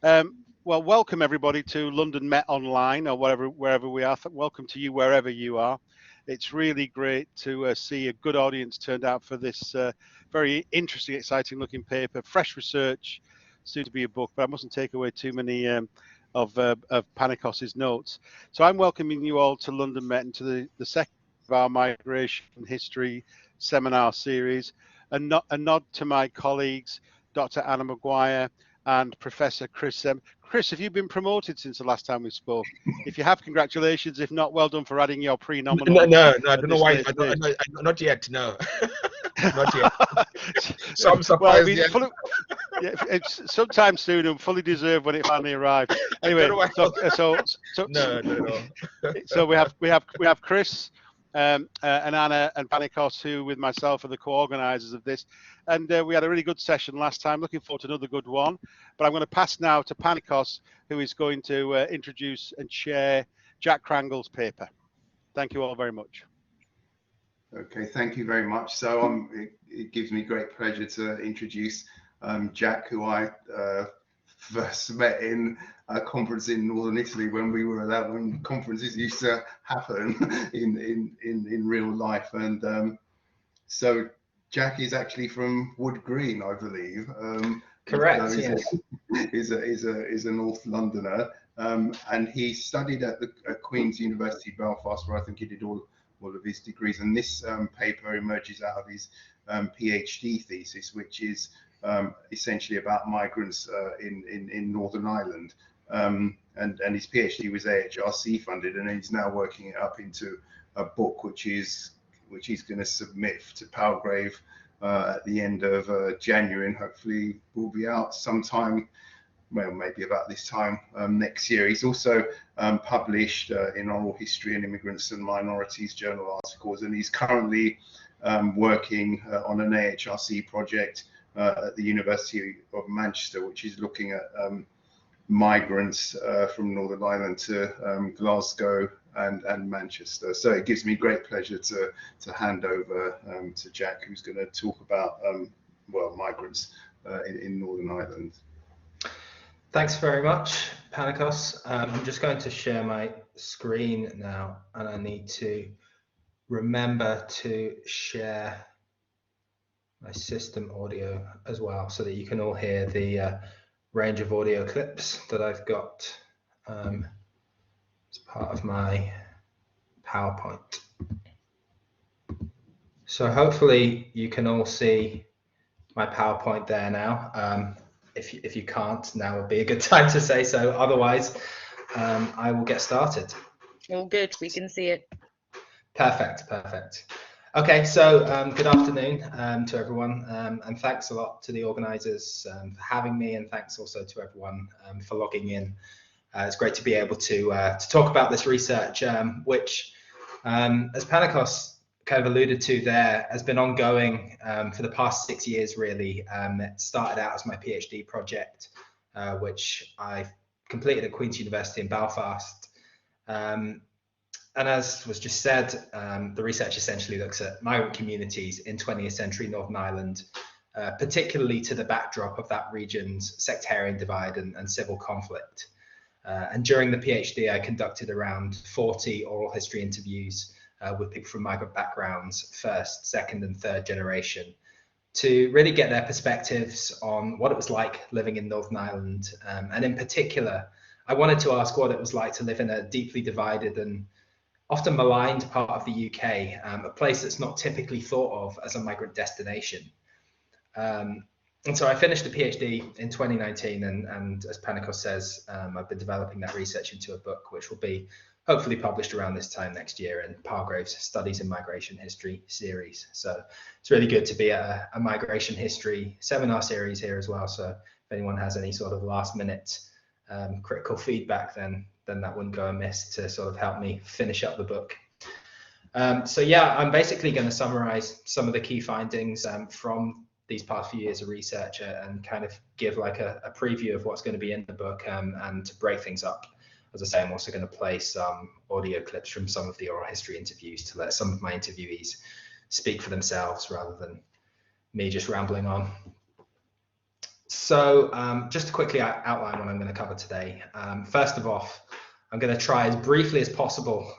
Well, welcome everybody to London Met Online or wherever we are. Welcome to you wherever you are. It's really great to see a good audience turned out for this very interesting, exciting looking paper, fresh research, soon to be a book, but I mustn't take away too many of Panikos's notes. So I'm welcoming you all to London Met and to the second of our migration history seminar series. A nod to my colleagues, Dr. Anna Maguire and Professor Chris. Chris, have you been promoted since the last time we spoke? If you have, congratulations. If not, well done for adding your pre-nominal. No, I don't know why. Not yet, no. Not yet. So I'm surprised. Well, I mean, it's sometime soon and fully deserved when it finally arrives. Anyway, so we have Chris and Anna and Panikos, who with myself are the co-organisers of this. And we had a really good session last time. Looking forward to another good one. But I'm going to pass now to Panikos, who is going to introduce and share Jack Crangle's paper. Thank you all very much. Okay, thank you very much. So it gives me great pleasure to introduce Jack, who I first met in a conference in Northern Italy when conferences used to happen in real life. And so Jack is actually from Wood Green, I believe. Correct. So yes. Is a North Londoner, and he studied at Queen's University Belfast, where I think he did all of his degrees. And this paper emerges out of his PhD thesis, which is essentially about migrants in Northern Ireland. And his PhD was AHRC funded, and he's now working it up into a book which he's going to submit to Palgrave at the end of January, and hopefully will be out sometime, well, maybe about this time next year. He's also published in Oral History and Immigrants and Minorities journal articles, and he's currently working on an AHRC project at the University of Manchester, which is looking at migrants from Northern Ireland to Glasgow and Manchester. So it gives me great pleasure to hand over to Jack, who's going to talk about migrants in Northern Ireland. Thanks very much, Panikos. I'm just going to share my screen now, and I need to remember to share my system audio as well, so that you can all hear the range of audio clips that I've got as part of my PowerPoint. So hopefully you can all see my PowerPoint there now. If you can't, now would be a good time to say so. Otherwise, I will get started. All good, we can see it. Perfect. Okay, so good afternoon to everyone, and thanks a lot to the organisers for having me, and thanks also to everyone for logging in. It's great to be able to talk about this research, which, as Panikos kind of alluded to there, has been ongoing for the past 6 years, really. It started out as my PhD project, which I completed at Queen's University in Belfast. And as was just said, the research essentially looks at migrant communities in 20th century Northern Ireland, particularly to the backdrop of that region's sectarian divide and civil conflict. And during the PhD, I conducted around 40 oral history interviews with people from migrant backgrounds, first, second, and third generation, to really get their perspectives on what it was like living in Northern Ireland. And in particular, I wanted to ask what it was like to live in a deeply divided and often maligned part of the UK, a place that's not typically thought of as a migrant destination. And so I finished the PhD in 2019, and as Panikos says, I've been developing that research into a book, which will be hopefully published around this time next year in Palgrave's Studies in Migration History series. So it's really good to be at a migration history seminar series here as well. So if anyone has any sort of last minute critical feedback, then that wouldn't go amiss to sort of help me finish up the book. So yeah, I'm basically going to summarize some of the key findings from these past few years of research and kind of give like a preview of what's going to be in the book, and to break things up. As I say, I'm also going to play some audio clips from some of the oral history interviews to let some of my interviewees speak for themselves rather than me just rambling on. So just to quickly outline what I'm going to cover today. First of all, I'm going to try as briefly as possible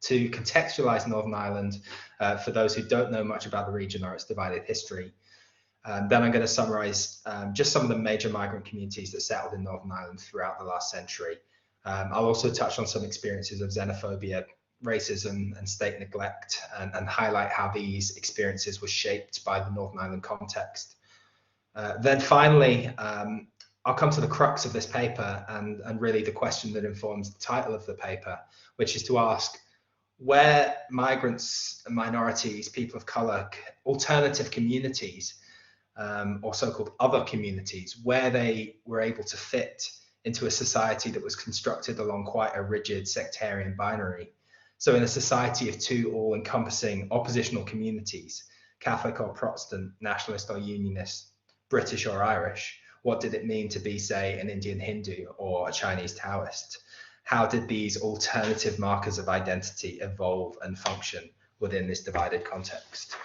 to contextualize Northern Ireland for those who don't know much about the region or its divided history. Then I'm going to summarize just some of the major migrant communities that settled in Northern Ireland throughout the last century. I'll also touch on some experiences of xenophobia, racism, and state neglect, and highlight how these experiences were shaped by the Northern Ireland context. Then finally, I'll come to the crux of this paper and really the question that informs the title of the paper, which is to ask where migrants and minorities, people of colour, alternative communities, or so-called other communities, where they were able to fit into a society that was constructed along quite a rigid sectarian binary. So in a society of two all-encompassing oppositional communities, Catholic or Protestant, nationalist or unionist, British or Irish, what did it mean to be, say, an Indian Hindu or a Chinese Taoist? How did these alternative markers of identity evolve and function within this divided context?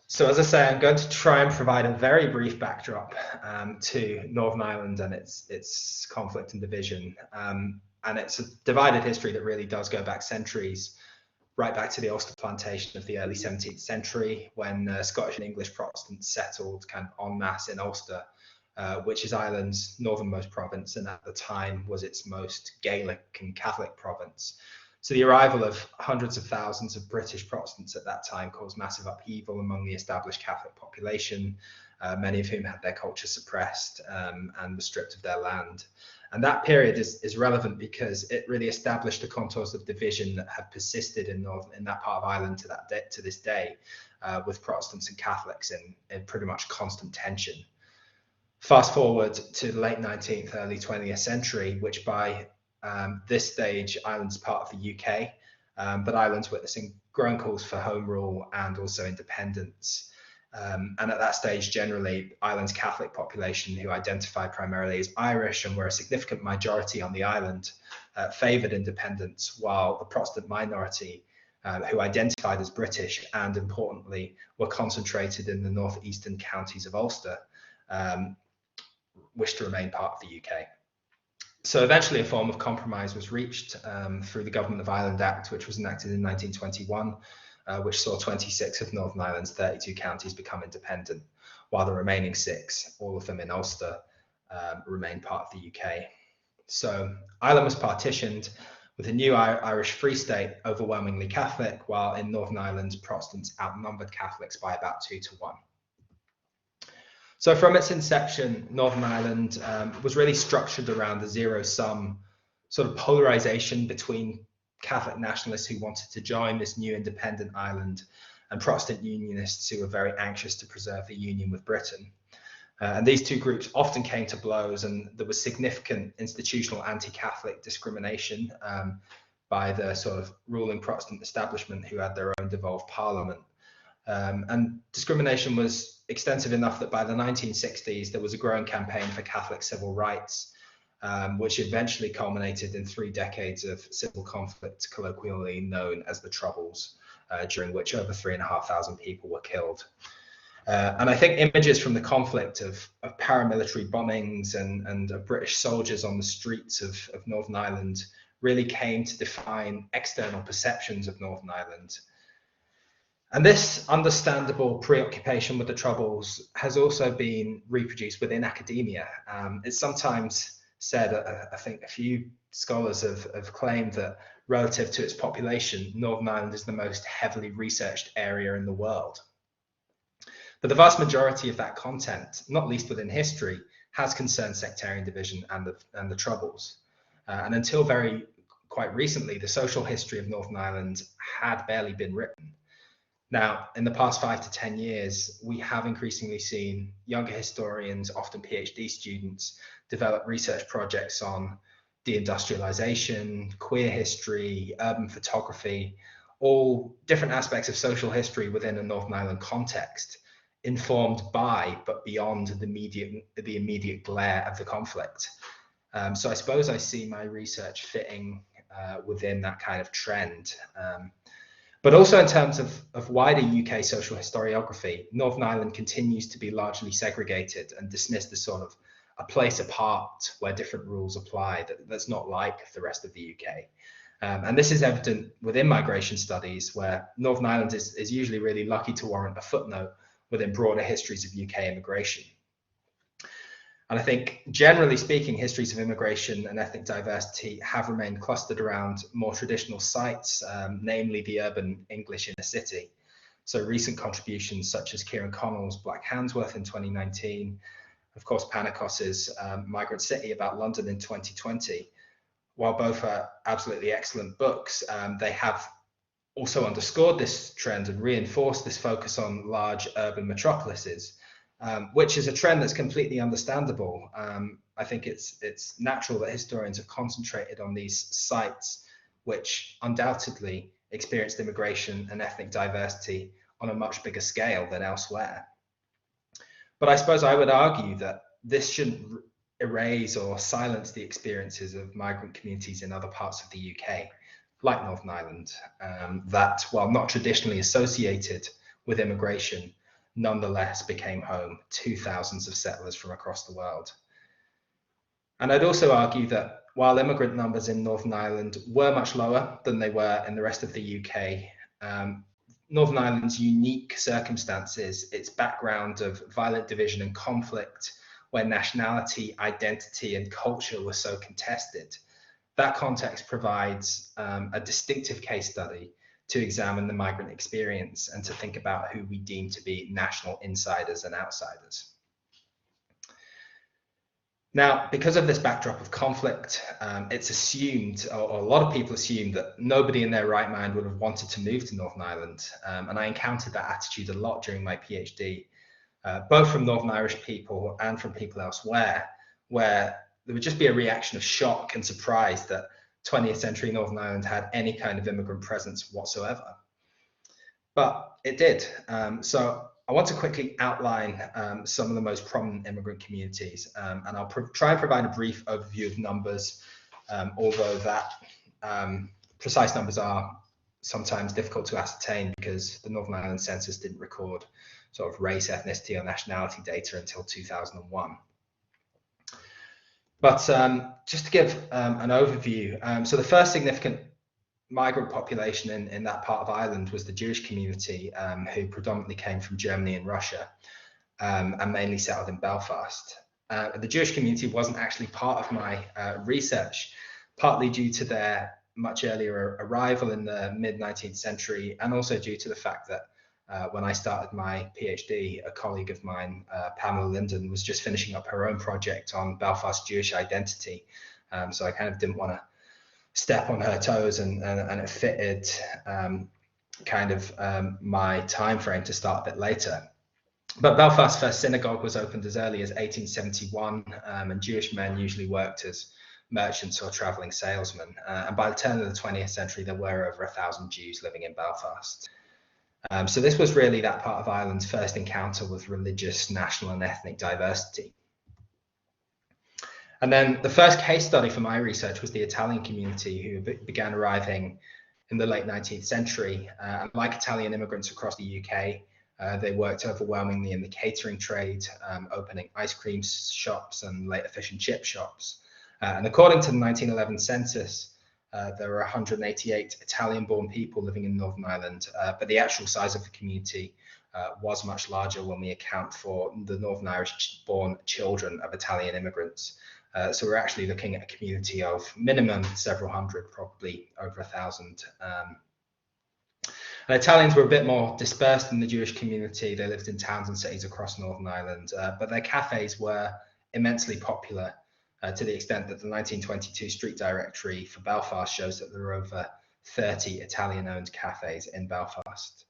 So as I say, I'm going to try and provide a very brief backdrop to Northern Ireland and its conflict and division. And it's a divided history that really does go back centuries, right back to the Ulster plantation of the early 17th century, when Scottish and English Protestants settled kind of en masse in Ulster, which is Ireland's northernmost province, and at the time was its most Gaelic and Catholic province. So the arrival of hundreds of thousands of British Protestants at that time caused massive upheaval among the established Catholic population, many of whom had their culture suppressed and were stripped of their land. And that period is relevant because it really established the contours of division that have persisted in that part of Ireland to this day, with Protestants and Catholics in pretty much constant tension. Fast forward to the late 19th, early 20th century, which by this stage, Ireland's part of the UK, but Ireland's witnessing growing calls for home rule and also independence. And at that stage, generally, Ireland's Catholic population, who identified primarily as Irish and were a significant majority on the island, favoured independence, while the Protestant minority, who identified as British and, importantly, were concentrated in the northeastern counties of Ulster, wished to remain part of the UK. So eventually a form of compromise was reached through the Government of Ireland Act, which was enacted in 1921, which saw 26 of Northern Ireland's 32 counties become independent, while the remaining 6, all of them in Ulster, remained part of the UK. So Ireland was partitioned with a new Irish Free State, overwhelmingly Catholic, while in Northern Ireland, Protestants outnumbered Catholics by about 2 to 1. So from its inception, Northern Ireland was really structured around a zero-sum sort of polarization between Catholic nationalists who wanted to join this new independent Ireland and Protestant-unionists who were very anxious to preserve the union with Britain. And these two groups often came to blows, and there was significant institutional anti-Catholic discrimination by the sort of ruling Protestant establishment who had their own devolved parliament. And discrimination was extensive enough that by the 1960s, there was a growing campaign for Catholic civil rights, which eventually culminated in 3 decades of civil conflict, colloquially known as the Troubles, during which over 3,500 people were killed. And I think images from the conflict of paramilitary bombings and of British soldiers on the streets of Northern Ireland really came to define external perceptions of Northern Ireland. And this understandable preoccupation with the Troubles has also been reproduced within academia. It's sometimes said, I think a few scholars have claimed that relative to its population, Northern Ireland is the most heavily researched area in the world. But the vast majority of that content, not least within history, has concerned sectarian division and the Troubles. And until quite recently, the social history of Northern Ireland had barely been written. Now, in the past 5 to 10 years, we have increasingly seen younger historians, often PhD students, develop research projects on deindustrialization, queer history, urban photography, all different aspects of social history within a Northern Ireland context, informed by, but beyond the immediate glare of the conflict. So I suppose I see my research fitting within that kind of trend. But also in terms of wider UK social historiography, Northern Ireland continues to be largely segregated and dismissed as sort of a place apart where different rules apply that's not like the rest of the UK. And this is evident within migration studies, where Northern Ireland is usually really lucky to warrant a footnote within broader histories of UK immigration. And I think, generally speaking, histories of immigration and ethnic diversity have remained clustered around more traditional sites, namely the urban English inner city. So recent contributions such as Kieran Connell's Black Handsworth in 2019, of course, Panikos's Migrant City about London in 2020, while both are absolutely excellent books, they have also underscored this trend and reinforced this focus on large urban metropolises, which is a trend that's completely understandable. I think it's natural that historians have concentrated on these sites which undoubtedly experienced immigration and ethnic diversity on a much bigger scale than elsewhere. But I suppose I would argue that this shouldn't erase or silence the experiences of migrant communities in other parts of the UK, like Northern Ireland, that, while not traditionally associated with immigration, nonetheless became home to thousands of settlers from across the world. And I'd also argue that while immigrant numbers in Northern Ireland were much lower than they were in the rest of the UK, Northern Ireland's unique circumstances, its background of violent division and conflict, where nationality, identity, and culture were so contested, that context provides a distinctive case study to examine the migrant experience and to think about who we deem to be national insiders and outsiders. Now, because of this backdrop of conflict, it's assumed, or a lot of people assume, that nobody in their right mind would have wanted to move to Northern Ireland. And I encountered that attitude a lot during my PhD, both from Northern Irish people and from people elsewhere, where there would just be a reaction of shock and surprise that 20th century Northern Ireland had any kind of immigrant presence whatsoever. But it did. So I want to quickly outline some of the most prominent immigrant communities, and I'll try and provide a brief overview of numbers, although that precise numbers are sometimes difficult to ascertain because the Northern Ireland census didn't record sort of race, ethnicity, or nationality data until 2001. But just to give an overview, so the first significant migrant population in that part of Ireland was the Jewish community, who predominantly came from Germany and Russia, and mainly settled in Belfast. The Jewish community wasn't actually part of my research, partly due to their much earlier arrival in the mid-19th century, and also due to the fact that when I started my PhD, a colleague of mine, Pamela Linden, was just finishing up her own project on Belfast Jewish identity. So I kind of didn't want to step on her toes, and it fitted my time frame to start a bit later. But Belfast's first synagogue was opened as early as 1871, and Jewish men usually worked as merchants or traveling salesmen. And by the turn of the 20th century, there were over 1,000 Jews living in Belfast. So this was really that part of Ireland's first encounter with religious, national, and ethnic diversity. And then the first case study for my research was the Italian community, who began arriving in the late 19th century. Like Italian immigrants across the UK, they worked overwhelmingly in the catering trade, opening ice cream shops and later fish and chip shops. And according to the 1911 census, there were 188 Italian-born people living in Northern Ireland, but the actual size of the community was much larger when we account for the Northern Irish-born children of Italian immigrants. So we're actually looking at a community of minimum several hundred, probably over 1,000. And Italians were a bit more dispersed than the Jewish community. They lived in towns and cities across Northern Ireland, but their cafes were immensely popular, to the extent that the 1922 street directory for Belfast shows that there were over 30 Italian-owned cafes in Belfast.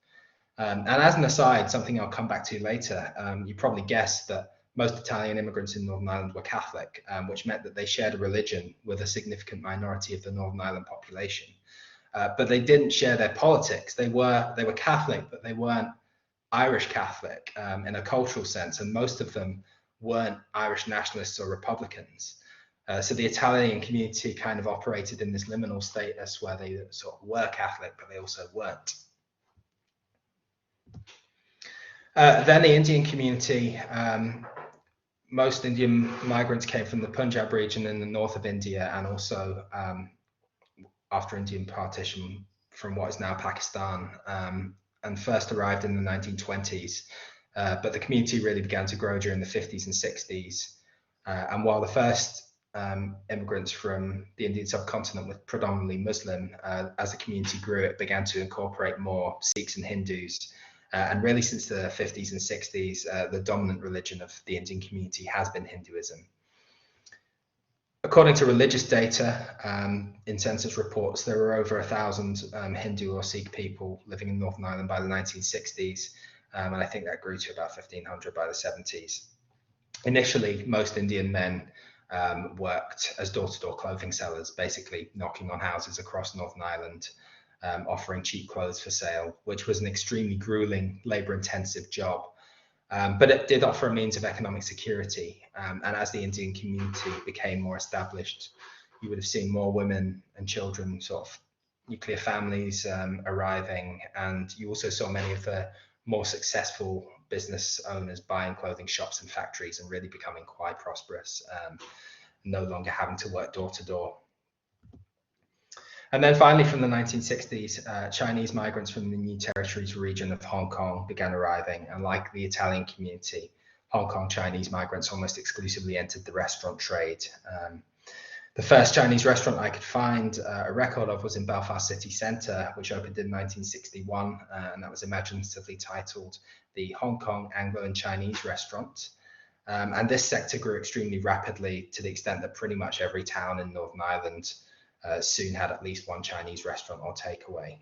And as an aside, something I'll come back to later, you probably guessed that most Italian immigrants in Northern Ireland were Catholic, which meant that they shared a religion with a significant minority of the Northern Ireland population. But they didn't share their politics. They were Catholic, but they weren't Irish Catholic in a cultural sense, and most of them weren't Irish nationalists or Republicans. So the Italian community kind of operated in this liminal status where they sort of were Catholic, but they also weren't. Then the Indian community, most Indian migrants came from the Punjab region in the north of India, and also after Indian partition from what is now Pakistan, and first arrived in the 1920s. But the community really began to grow during the 50s and 60s. And while the first immigrants from the Indian subcontinent were predominantly Muslim, as the community grew, it began to incorporate more Sikhs and Hindus. And really since the 50s and 60s, the dominant religion of the Indian community has been Hinduism. According to religious data, in census reports, there were over 1,000 Hindu or Sikh people living in Northern Ireland by the 1960s, and I think that grew to about 1,500 by the 70s. Initially, most Indian men worked as door-to-door clothing sellers, basically knocking on houses across Northern Ireland, offering cheap clothes for sale, which was an extremely grueling, labor-intensive job. But it did offer a means of economic security. And as the Indian community became more established, you would have seen more women and children, sort of nuclear families arriving. And you also saw many of the more successful business owners buying clothing shops and factories and really becoming quite prosperous, no longer having to work door to door. And then finally, from the 1960s, Chinese migrants from the New Territories region of Hong Kong began arriving. And like the Italian community, Hong Kong Chinese migrants almost exclusively entered the restaurant trade. The first Chinese restaurant I could find a record of was in Belfast city centre, which opened in 1961, and that was imaginatively titled the Hong Kong Anglo and Chinese Restaurant. And this sector grew extremely rapidly to the extent that pretty much every town in Northern Ireland soon had at least one Chinese restaurant or takeaway.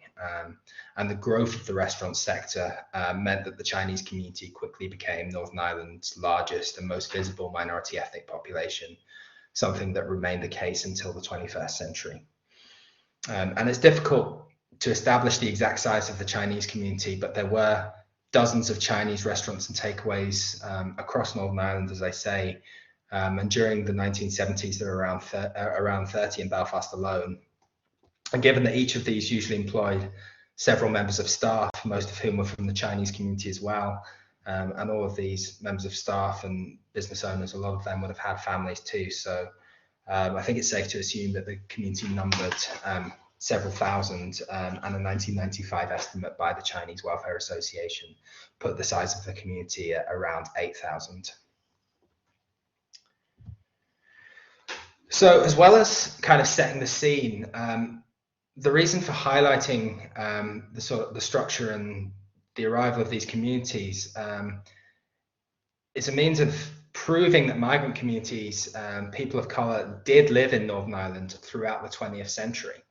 And the growth of the restaurant sector meant that the Chinese community quickly became Northern Ireland's largest and most visible minority ethnic population, something that remained the case until the 21st century. And it's difficult to establish the exact size of the Chinese community, but there were dozens of Chinese restaurants and takeaways across Northern Ireland, as I say. And during the 1970s, there were around 30 in Belfast alone. And given that each of these usually employed several members of staff, most of whom were from the Chinese community as well, and all of these members of staff and business owners, a lot of them would have had families too. So I think it's safe to assume that the community numbered several thousand, and a 1995 estimate by the Chinese Welfare Association put the size of the community at around 8,000. So as well as kind of setting the scene, the reason for highlighting the structure and the arrival of these communities is a means of proving that migrant communities, people of colour, did live in Northern Ireland throughout the 20th century.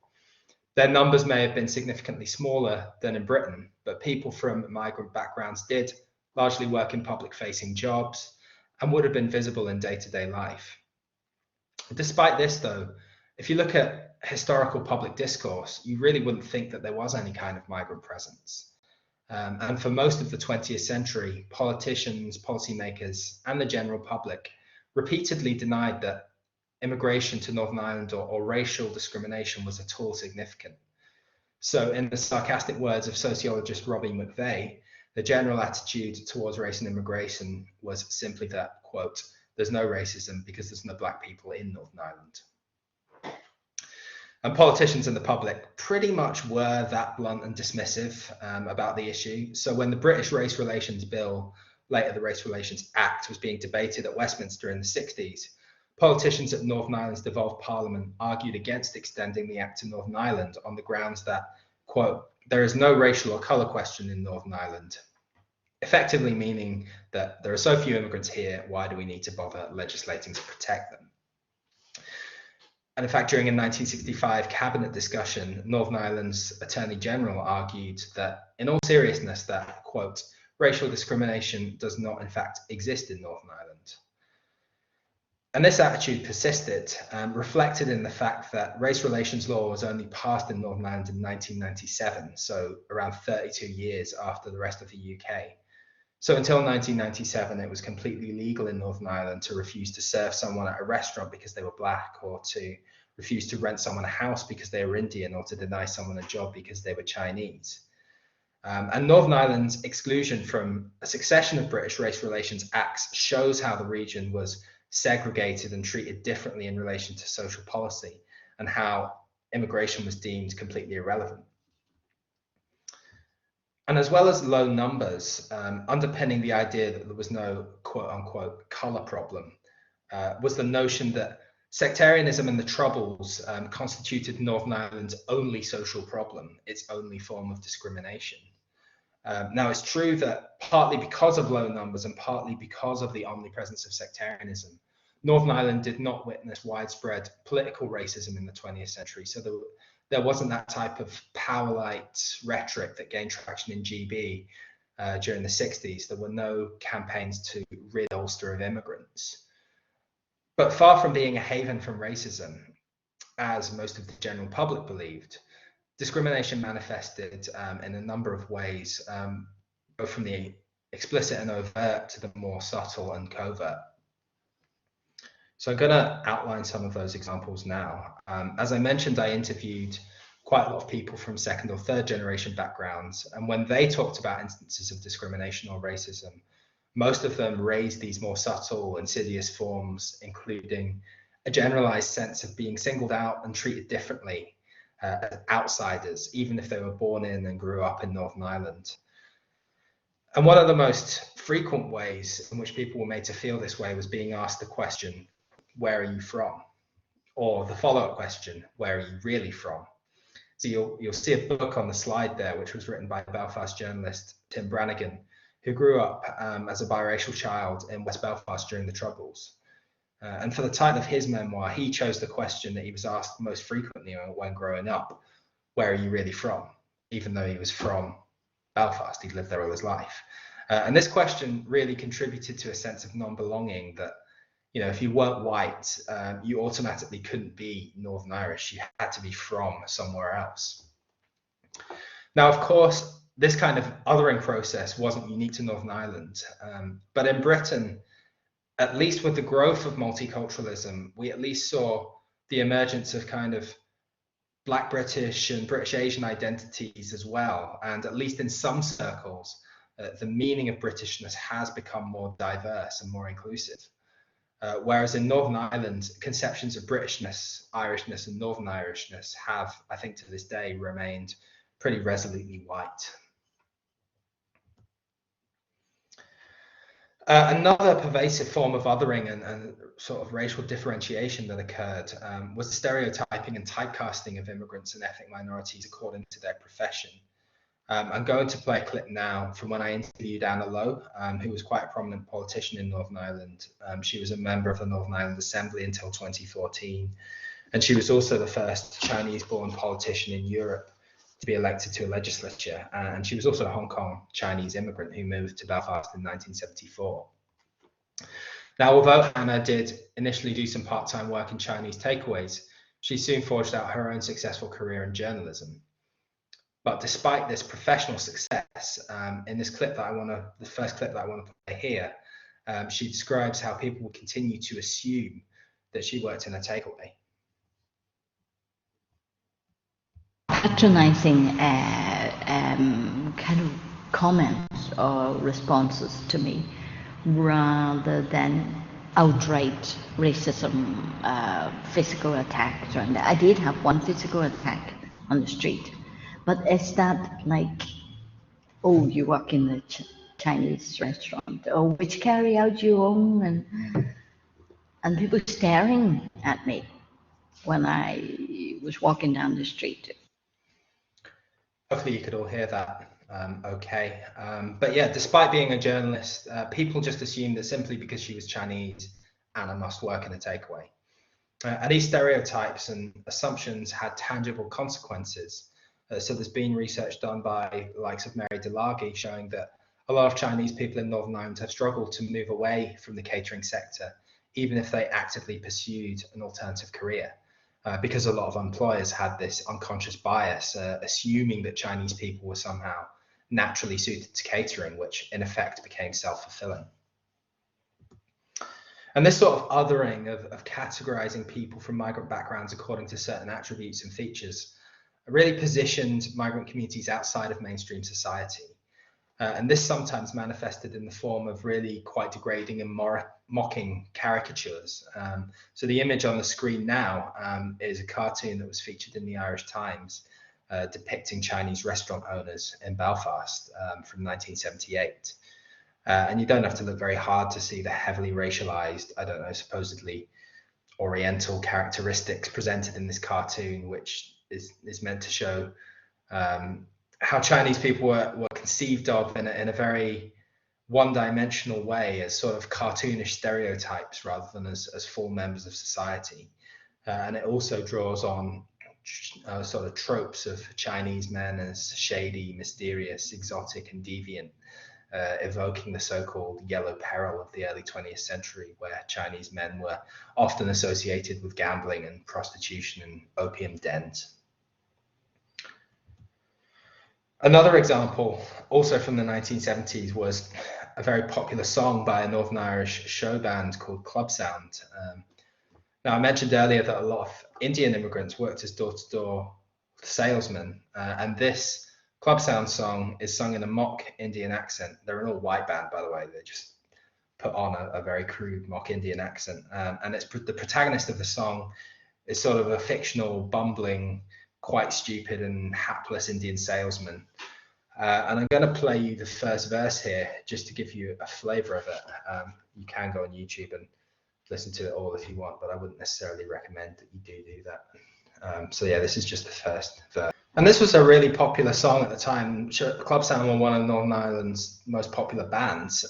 Their numbers may have been significantly smaller than in Britain, but people from migrant backgrounds did largely work in public-facing jobs and would have been visible in day-to-day life. Despite this, though, if you look at historical public discourse, you really wouldn't think that there was any kind of migrant presence. And for most of the 20th century, politicians, policymakers, and the general public repeatedly denied that immigration to Northern Ireland or racial discrimination was at all significant. So in the sarcastic words of sociologist Robbie McVeigh, the general attitude towards race and immigration was simply that, quote, "There's no racism because there's no black people in Northern Ireland." And politicians and the public pretty much were that blunt and dismissive about the issue. So when the British Race Relations Bill, later the Race Relations Act, was being debated at Westminster in the 60s, politicians at Northern Ireland's devolved parliament argued against extending the act to Northern Ireland on the grounds that, quote, "There is no racial or colour question in Northern Ireland," effectively meaning that there are so few immigrants here, why do we need to bother legislating to protect them? And in fact, during a 1965 cabinet discussion, Northern Ireland's Attorney General argued that, in all seriousness, that, quote, "racial discrimination does not in fact exist in Northern Ireland." And this attitude persisted, reflected in the fact that race relations law was only passed in Northern Ireland in 1997, so around 32 years after the rest of the UK. So until 1997, it was completely legal in Northern Ireland to refuse to serve someone at a restaurant because they were black, or to refuse to rent someone a house because they were Indian, or to deny someone a job because they were Chinese. And Northern Ireland's exclusion from a succession of British race relations acts shows how the region was segregated and treated differently in relation to social policy, and how immigration was deemed completely irrelevant. And as well as low numbers, underpinning the idea that there was no quote unquote colour problem was the notion that sectarianism and the Troubles constituted Northern Ireland's only social problem, its only form of discrimination. Now, it's true that partly because of low numbers and partly because of the omnipresence of sectarianism, Northern Ireland did not witness widespread political racism in the 20th century. So there wasn't that type of power-light rhetoric that gained traction in GB during the 60s. There were no campaigns to rid Ulster of immigrants. But far from being a haven from racism, as most of the general public believed, discrimination manifested in a number of ways, both from the explicit and overt to the more subtle and covert. So I'm going to outline some of those examples now. As I mentioned, I interviewed quite a lot of people from second or third generation backgrounds, and when they talked about instances of discrimination or racism, most of them raised these more subtle, insidious forms, including a generalized sense of being singled out and treated differently as outsiders, even if they were born in and grew up in Northern Ireland. And one of the most frequent ways in which people were made to feel this way was being asked the question, where are you from? Or the follow-up question, where are you really from? So you'll see a book on the slide there, which was written by Belfast journalist Tim Brannigan, who grew up as a biracial child in West Belfast during the Troubles. And for the title of his memoir, he chose the question that he was asked most frequently when growing up, where are you really from? Even though he was from Belfast, he'd lived there all his life. And this question really contributed to a sense of non-belonging that, you know, if you weren't white, you automatically couldn't be Northern Irish. You had to be from somewhere else. Now, of course, this kind of othering process wasn't unique to Northern Ireland, but in Britain, at least with the growth of multiculturalism, we at least saw the emergence of kind of Black British and British Asian identities as well. And at least in some circles, the meaning of Britishness has become more diverse and more inclusive. Whereas in Northern Ireland, conceptions of Britishness, Irishness, and Northern Irishness have, I think to this day, remained pretty resolutely white. Another pervasive form of othering and sort of racial differentiation that occurred was the stereotyping and typecasting of immigrants and ethnic minorities according to their profession. I'm going to play a clip now from when I interviewed Anna Lowe, who was quite a prominent politician in Northern Ireland. She was a member of the Northern Ireland Assembly until 2014, and she was also the first Chinese-born politician in Europe to be elected to a legislature, and she was also a Hong Kong Chinese immigrant who moved to Belfast in 1974. Now, although Anna did initially do some part-time work in Chinese takeaways, she soon forged out her own successful career in journalism. But despite this professional success, in this clip that the first clip that I want to play here, she describes how people will continue to assume that she worked in a takeaway. Patronizing kind of comments or responses to me rather than outright racism, physical attacks. And I did have one physical attack on the street, but it's that like, oh, you work in the Chinese restaurant, or which carry out you own, and people staring at me when I was walking down the street. Hopefully you could all hear that okay. But yeah, despite being a journalist, people just assumed that simply because she was Chinese, Anna must work in a takeaway. And these stereotypes and assumptions had tangible consequences. So there's been research done by the likes of Mary DeLargy showing that a lot of Chinese people in Northern Ireland have struggled to move away from the catering sector, even if they actively pursued an alternative career. Because a lot of employers had this unconscious bias, assuming that Chinese people were somehow naturally suited to catering, which in effect became self-fulfilling. And this sort of othering of categorizing people from migrant backgrounds according to certain attributes and features really positioned migrant communities outside of mainstream society. And this sometimes manifested in the form of really quite degrading and mocking caricatures. So the image on the screen now is a cartoon that was featured in the Irish Times depicting Chinese restaurant owners in Belfast from 1978. And you don't have to look very hard to see the heavily racialized, I don't know, supposedly Oriental characteristics presented in this cartoon, which is meant to show how Chinese people were conceived of in a very one-dimensional way, as sort of cartoonish stereotypes rather than as full members of society. And it also draws on sort of tropes of Chinese men as shady, mysterious, exotic, and deviant, evoking the so-called yellow peril of the early 20th century, where Chinese men were often associated with gambling and prostitution and opium dens. Another example, also from the 1970s, was a very popular song by a Northern Irish show band called Club Sound. Now, I mentioned earlier that a lot of Indian immigrants worked as door-to-door salesmen, and this Club Sound song is sung in a mock Indian accent. They're an all-white band, by the way. They just put on a very crude mock Indian accent, and it's the protagonist of the song is sort of a fictional, bumbling, quite stupid and hapless Indian salesman. And I'm going to play you the first verse here just to give you a flavor of it. You can go on YouTube and listen to it all if you want, but I wouldn't necessarily recommend that you do that. So yeah, this is just the first verse. And this was a really popular song at the time. Club Sound were one of Northern Ireland's most popular bands.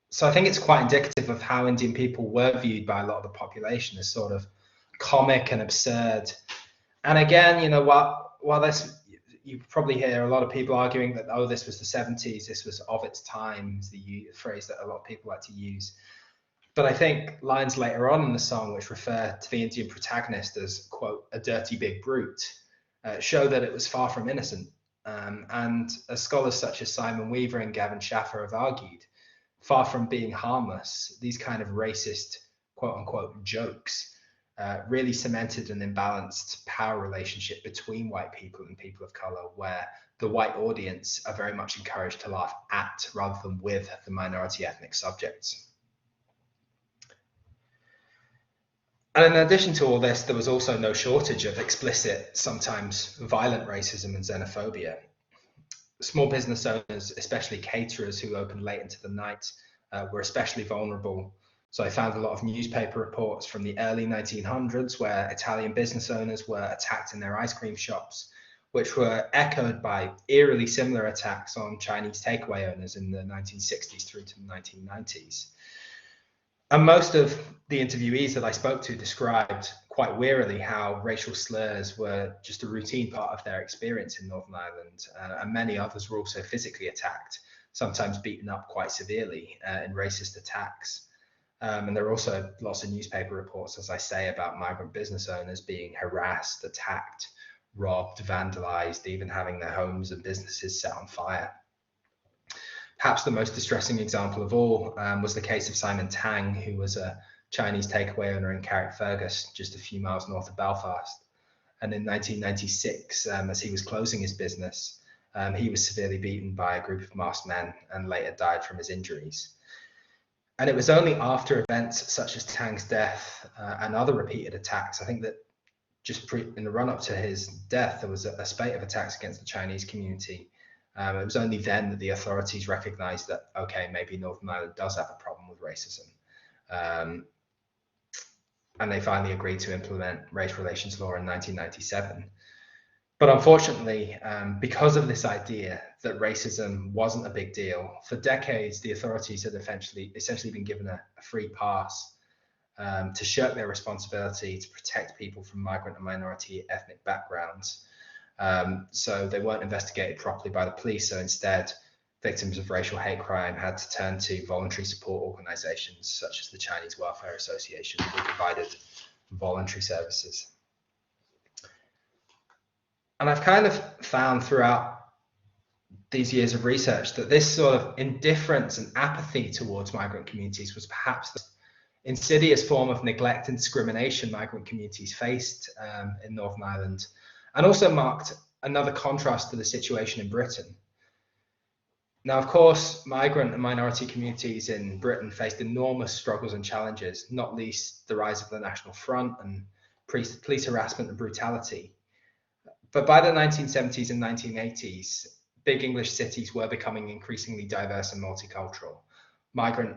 So I think it's quite indicative of how Indian people were viewed by a lot of the population as sort of comic and absurd. And again, you know, while this, you probably hear a lot of people arguing that, oh, this was the 70s, this was of its time, is the phrase that a lot of people like to use. But I think lines later on in the song, which refer to the Indian protagonist as, quote, a dirty big brute, show that it was far from innocent. And as scholars such as Simon Weaver and Gavin Schaffer have argued, far from being harmless, these kind of racist, quote unquote, jokes really cemented an imbalanced power relationship between white people and people of color, where the white audience are very much encouraged to laugh at rather than with the minority ethnic subjects. And in addition to all this, there was also no shortage of explicit, sometimes violent racism and xenophobia. Small business owners, especially caterers who opened late into the night, were especially vulnerable. So I found a lot of newspaper reports from the early 1900s where Italian business owners were attacked in their ice cream shops, which were echoed by eerily similar attacks on Chinese takeaway owners in the 1960s through to the 1990s. And most of the interviewees that I spoke to described quite wearily how racial slurs were just a routine part of their experience in Northern Ireland, and many others were also physically attacked, sometimes beaten up quite severely in racist attacks. And there are also lots of newspaper reports, as I say, about migrant business owners being harassed, attacked, robbed, vandalized, even having their homes and businesses set on fire. Perhaps the most distressing example of all was the case of Simon Tang, who was a Chinese takeaway owner in Carrickfergus, just a few miles north of Belfast. And in 1996, as he was closing his business, he was severely beaten by a group of masked men and later died from his injuries. And it was only after events such as Tang's death and other repeated attacks, I think that just in the run-up to his death, there was a spate of attacks against the Chinese community. It was only then that the authorities recognized that, okay, maybe Northern Ireland does have a problem with racism. And they finally agreed to implement race relations law in 1997. But unfortunately, because of this idea that racism wasn't a big deal, for decades, the authorities had essentially been given a free pass to shirk their responsibility to protect people from migrant and minority ethnic backgrounds. So they weren't investigated properly by the police. So instead, victims of racial hate crime had to turn to voluntary support organizations such as the Chinese Welfare Association, who provided voluntary services. And I've kind of found throughout these years of research that this sort of indifference and apathy towards migrant communities was perhaps the insidious form of neglect and discrimination migrant communities faced in Northern Ireland. and also marked another contrast to the situation in Britain. Now, of course, migrant and minority communities in Britain faced enormous struggles and challenges, not least the rise of the National Front and police harassment and brutality. But by the 1970s and 1980s, big English cities were becoming increasingly diverse and multicultural. Migrant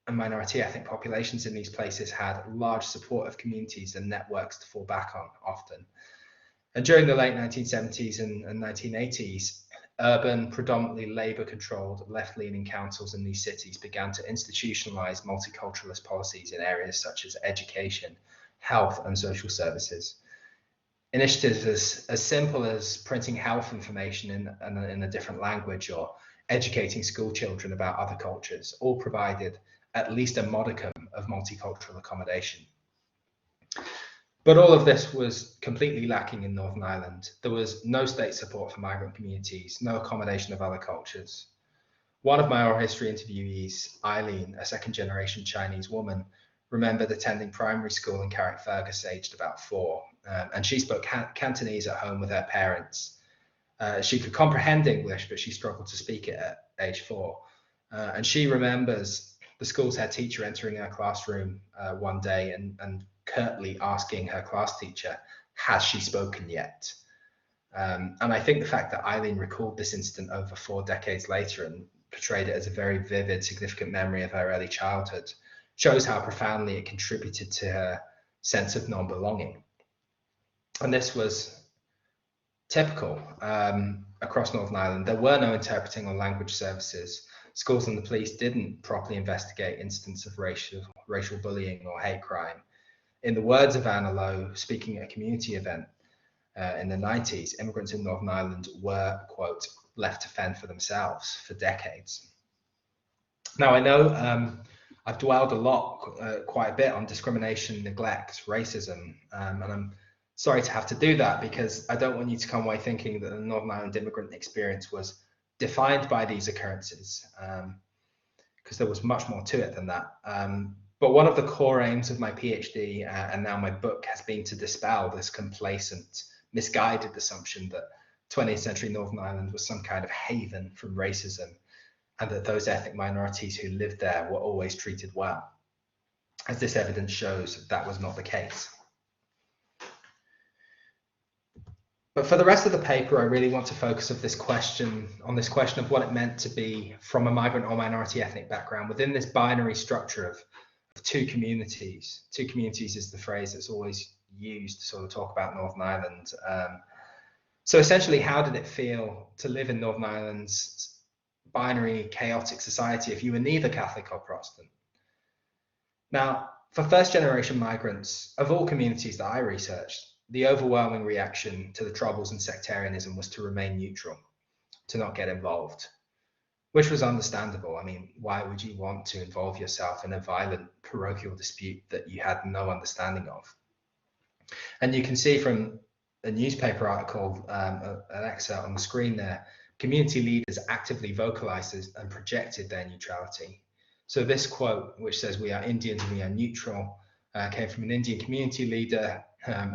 and minority ethnic populations in these places had large supportive communities and networks to fall back on often. And during the late 1970s and 1980s, urban, predominantly Labour-controlled, left-leaning councils in these cities began to institutionalise multiculturalist policies in areas such as education, health and social services. Initiatives as simple as printing health information in a different language or educating school children about other cultures all provided at least a modicum of multicultural accommodation. But all of this was completely lacking in Northern Ireland. There was no state support for migrant communities, no accommodation of other cultures. One of my oral history interviewees, Eileen, a second-generation Chinese woman, remembered attending primary school in Carrickfergus aged about 4, and she spoke Cantonese at home with her parents. She could comprehend English, but she struggled to speak it at age 4. And she remembers the school's head teacher entering her classroom one day and curtly asking her class teacher, has she spoken yet? And I think the fact that Eileen recalled this incident over 4 decades later and portrayed it as a very vivid, significant memory of her early childhood shows how profoundly it contributed to her sense of non-belonging. And this was typical across Northern Ireland. There were no interpreting or language services. Schools and the police didn't properly investigate incidents of racial bullying or hate crime. In the words of Anna Lowe, speaking at a community event in the 90s, immigrants in Northern Ireland were, quote, left to fend for themselves for decades. Now, I know I've dwelled a lot, quite a bit on discrimination, neglect, racism, and I'm sorry to have to do that because I don't want you to come away thinking that the Northern Ireland immigrant experience was defined by these occurrences, because there was much more to it than that. But one of the core aims of my PhD and now my book has been to dispel this complacent, misguided assumption that 20th century Northern Ireland was some kind of haven from racism and that those ethnic minorities who lived there were always treated well. As this evidence shows, that was not the case. But for the rest of the paper, I really want to focus on this question of what it meant to be from a migrant or minority ethnic background within this binary structure of two communities. Two communities is the phrase that's always used to sort of talk about Northern Ireland. So essentially, how did it feel to live in Northern Ireland's binary, chaotic society if you were neither Catholic or Protestant? Now, for first-generation migrants of all communities that I researched, the overwhelming reaction to the Troubles and sectarianism was to remain neutral, to not get involved, which was understandable. I mean, why would you want to involve yourself in a violent parochial dispute that you had no understanding of? And you can see from a newspaper article, an excerpt on the screen there, community leaders actively vocalized and projected their neutrality. So this quote, which says, "We are Indians and we are neutral," came from an Indian community leader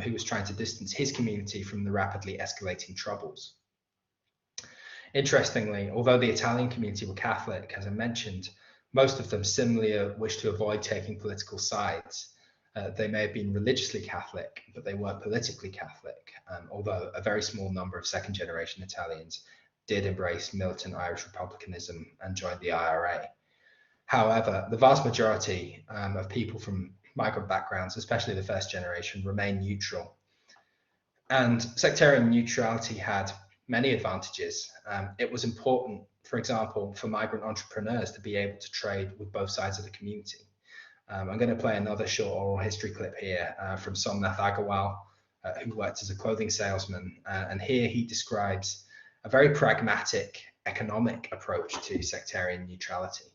who was trying to distance his community from the rapidly escalating troubles. Interestingly, although the Italian community were Catholic, as I mentioned, most of them similarly wished to avoid taking political sides. They may have been religiously Catholic, but they weren't politically Catholic, although a very small number of second-generation Italians did embrace militant Irish republicanism and joined the IRA. However, the vast majority of people from migrant backgrounds, especially the first generation, remain neutral. And sectarian neutrality had many advantages. It was important, for example, for migrant entrepreneurs to be able to trade with both sides of the community. I'm going to play another short oral history clip here from Somnath Agarwal, who worked as a clothing salesman. And here he describes a very pragmatic economic approach to sectarian neutrality.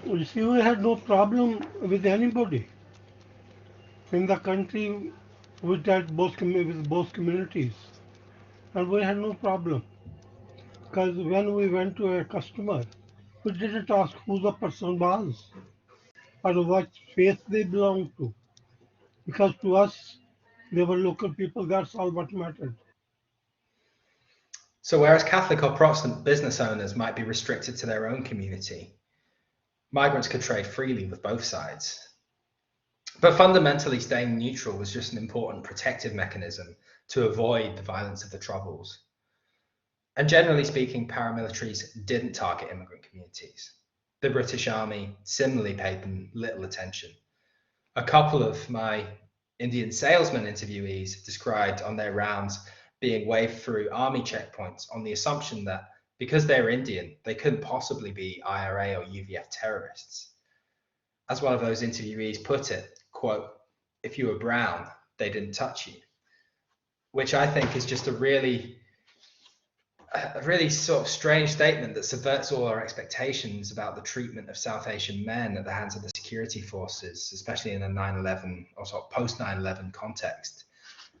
You see, we had no problem with anybody in the country. We dealt with both communities, and we had no problem. Because when we went to a customer, we didn't ask who the person was or what faith they belonged to, because to us They were local people. That's all what mattered. So whereas Catholic or Protestant business owners might be restricted to their own community, migrants could trade freely with both sides. But fundamentally, staying neutral was just an important protective mechanism to avoid the violence of the Troubles. And generally speaking, paramilitaries didn't target immigrant communities. The British Army similarly paid them little attention. A couple of my Indian salesman interviewees described on their rounds being waved through army checkpoints on the assumption that because they were Indian, they couldn't possibly be IRA or UVF terrorists. As one of those interviewees put it, quote, "If you were brown, they didn't touch you," which I think is just a really sort of strange statement that subverts all our expectations about the treatment of South Asian men at the hands of the security forces, especially in a 9/11 or sort of post 9/11 context.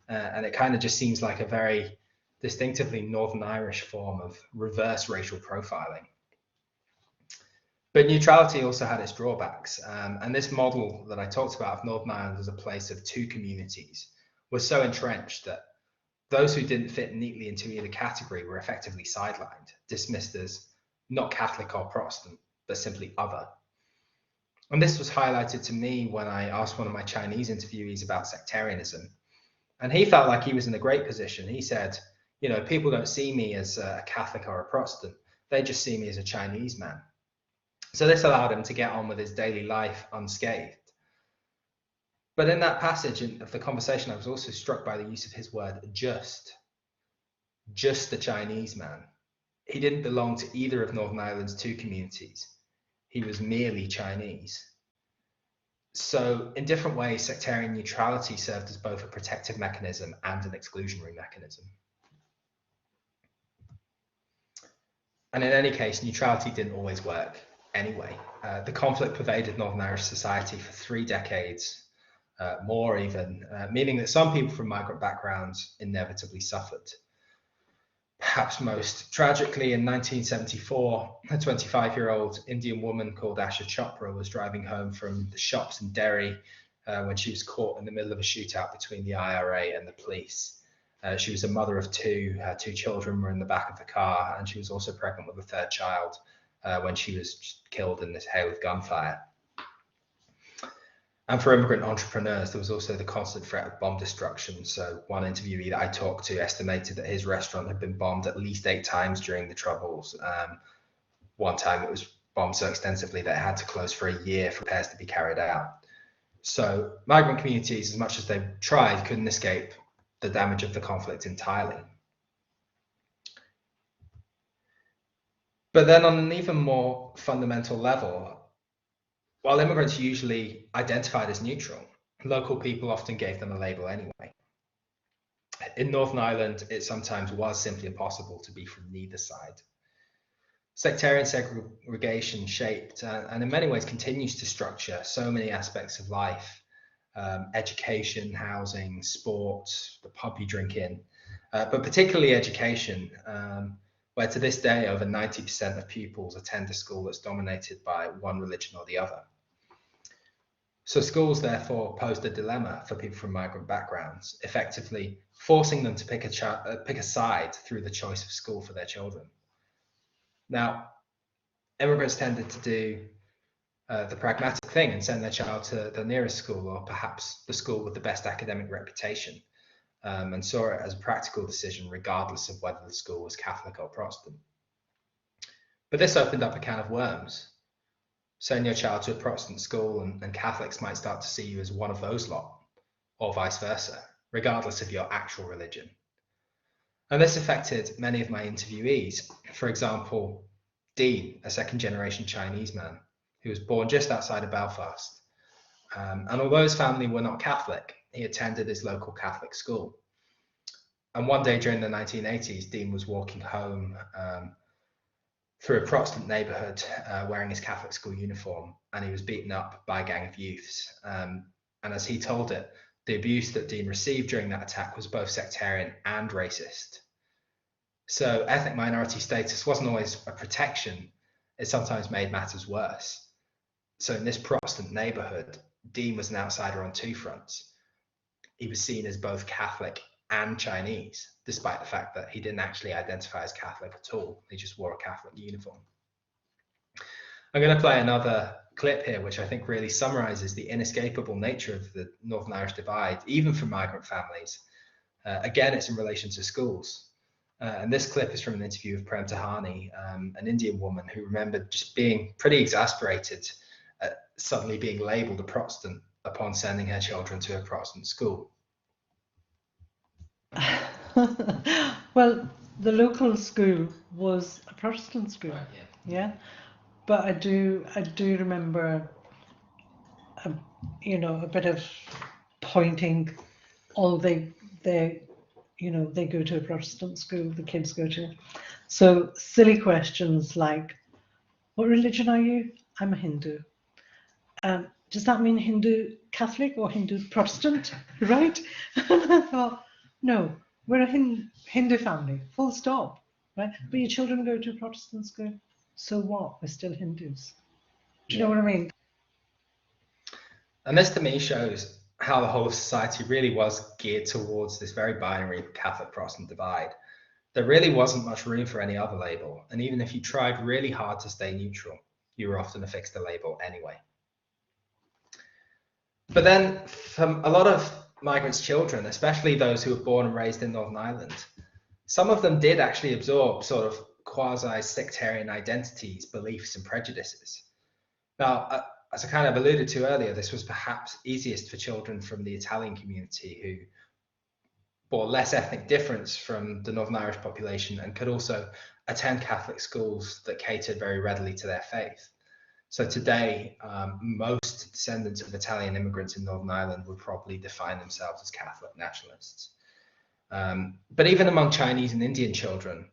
And it kind of just seems like a very distinctively Northern Irish form of reverse racial profiling. But neutrality also had its drawbacks. And this model that I talked about of Northern Ireland as a place of two communities was so entrenched that those who didn't fit neatly into either category were effectively sidelined, dismissed as not Catholic or Protestant, but simply other. And this was highlighted to me when I asked one of my Chinese interviewees about sectarianism. And he felt like he was in a great position. He said, you know, people don't see me as a Catholic or a Protestant. They just see me as a Chinese man. So this allowed him to get on with his daily life unscathed. But in that passage of the conversation, I was also struck by the use of his word just the Chinese man. He didn't belong to either of Northern Ireland's two communities. He was merely Chinese. So in different ways, sectarian neutrality served as both a protective mechanism and an exclusionary mechanism. And in any case, neutrality didn't always work anyway. The conflict pervaded Northern Irish society for 3 decades, more even, meaning that some people from migrant backgrounds inevitably suffered. Perhaps most tragically, in 1974, a 25-year-old Indian woman called Asha Chopra was driving home from the shops in Derry when she was caught in the middle of a shootout between the IRA and the police. She was a mother of 2. Her 2 children were in the back of the car, and she was also pregnant with a 3rd child when she was killed in this hail of gunfire. And for immigrant entrepreneurs, there was also the constant threat of bomb destruction. So one interviewee that I talked to estimated that his restaurant had been bombed at least 8 times during the Troubles. One time it was bombed so extensively that it had to close for a year for repairs to be carried out. So migrant communities, as much as they tried, couldn't escape the damage of the conflict entirely. But then on an even more fundamental level, while immigrants usually identified as neutral, local people often gave them a label anyway. In Northern Ireland, it sometimes was simply impossible to be from neither side. Sectarian segregation shaped and in many ways continues to structure so many aspects of life, education, housing, sport, the pub you drink in, but particularly education, where to this day over 90% of pupils attend a school that's dominated by one religion or the other. So schools therefore posed a dilemma for people from migrant backgrounds, effectively forcing them to pick a side through the choice of school for their children. Now, immigrants tended to do the pragmatic thing and send their child to the nearest school, or perhaps the school with the best academic reputation, and saw it as a practical decision regardless of whether the school was Catholic or Protestant. But this opened up a can of worms. Send your child to a Protestant school and Catholics might start to see you as one of those lot, or vice versa, regardless of your actual religion. And this affected many of my interviewees. For example, Dean, a 2nd-generation Chinese man who was born just outside of Belfast. And although his family were not Catholic, he attended his local Catholic school. And one day during the 1980s, Dean was walking home through a Protestant neighborhood wearing his Catholic school uniform, and he was beaten up by a gang of youths. And as he told it, the abuse that Dean received during that attack was both sectarian and racist. So ethnic minority status wasn't always a protection, it sometimes made matters worse. So in this Protestant neighborhood, Dean was an outsider on 2 fronts. he was seen as both Catholic and Chinese, despite the fact that he didn't actually identify as Catholic at all. He just wore a Catholic uniform. I'm going to play another clip here, which I think really summarizes the inescapable nature of the Northern Irish divide, even for migrant families. Again, it's in relation to schools. And this clip is from an interview with Prem Tahani, an Indian woman who remembered just being pretty exasperated at suddenly being labeled a Protestant upon sending her children to a Protestant school. Well, the local school was a Protestant school, Right, yeah. But I do remember, a bit of pointing. Oh, they go to a Protestant school. The kids go to. So silly questions like, "What religion are you?" "I'm a Hindu." Does that mean Hindu Catholic or Hindu Protestant? Right? And I thought, no, we're a Hindu family, full stop, right? But your children go to a Protestant school, so what? We're still Hindus. Do you know what I mean? And this to me shows how the whole of society really was geared towards this very binary Catholic-Protestant divide. There really wasn't much room for any other label, and even if you tried really hard to stay neutral, you were often affixed a label anyway. But then, for a lot of migrants' children, especially those who were born and raised in Northern Ireland, some of them did actually absorb sort of quasi-sectarian identities, beliefs, and prejudices. Now, as I kind of alluded to earlier, this was perhaps easiest for children from the Italian community who bore less ethnic difference from the Northern Irish population and could also attend Catholic schools that catered very readily to their faith. So today, most descendants of Italian immigrants in Northern Ireland would probably define themselves as Catholic-nationalists. But even among Chinese and Indian children,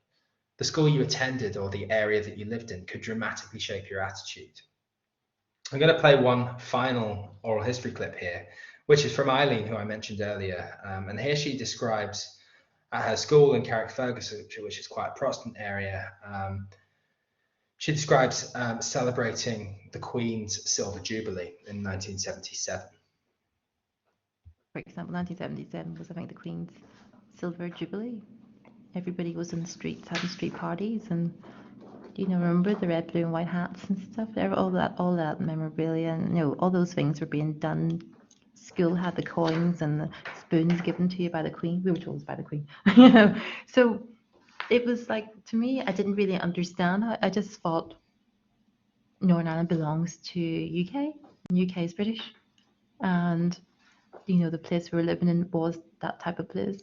the school you attended or the area that you lived in could dramatically shape your attitude. I'm going to play one final oral history clip here, which is from Eileen, who I mentioned earlier. And here she describes at her school in Carrickfergus, which is quite a Protestant area, she describes celebrating the Queen's Silver Jubilee in 1977. For example, 1977 was, I think, the Queen's Silver Jubilee. Everybody was in the streets having street parties, and remember the red, blue, and white hats and stuff. All that memorabilia, and all those things were being done. School had the coins and the spoons given to you by the Queen. We were told by the Queen, So it was like, to me, I didn't really understand. I just thought Northern Ireland belongs to UK. UK is British, and the place we were living in was that type of place.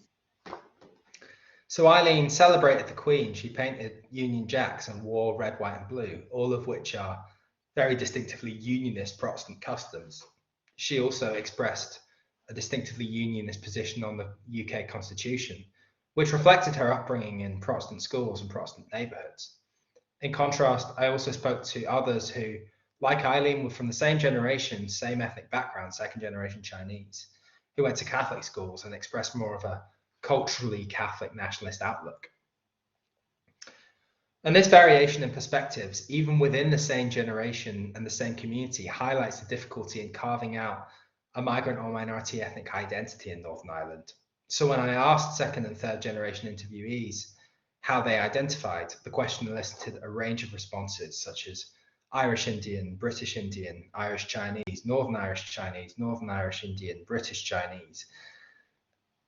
So Eileen celebrated the Queen. She painted Union Jacks and wore red, white, and blue, all of which are very distinctively unionist Protestant customs. She also expressed a distinctively unionist position on the UK Constitution, which reflected her upbringing in Protestant schools and Protestant neighbourhoods. In contrast, I also spoke to others who, like Eileen, were from the same generation, same ethnic background, second generation Chinese, who went to Catholic schools and expressed more of a culturally Catholic nationalist outlook. And this variation in perspectives, even within the same generation and the same community, highlights the difficulty in carving out a migrant or minority ethnic identity in Northern Ireland. So when I asked second and third generation interviewees how they identified, the question elicited a range of responses such as Irish Indian, British Indian, Irish Chinese, Northern Irish Indian, British Chinese.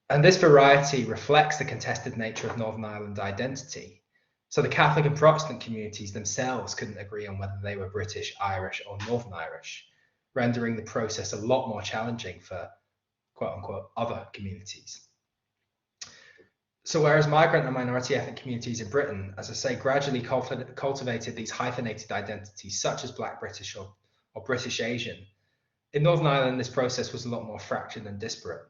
And this variety reflects the contested nature of Northern Ireland identity. So the Catholic and Protestant communities themselves couldn't agree on whether they were British, Irish, or Northern Irish, rendering the process a lot more challenging for quote unquote other communities. So whereas migrant and minority ethnic communities in Britain, as I say, gradually cultivated these hyphenated identities such as Black British or British Asian, in Northern Ireland this process was a lot more fractured and disparate.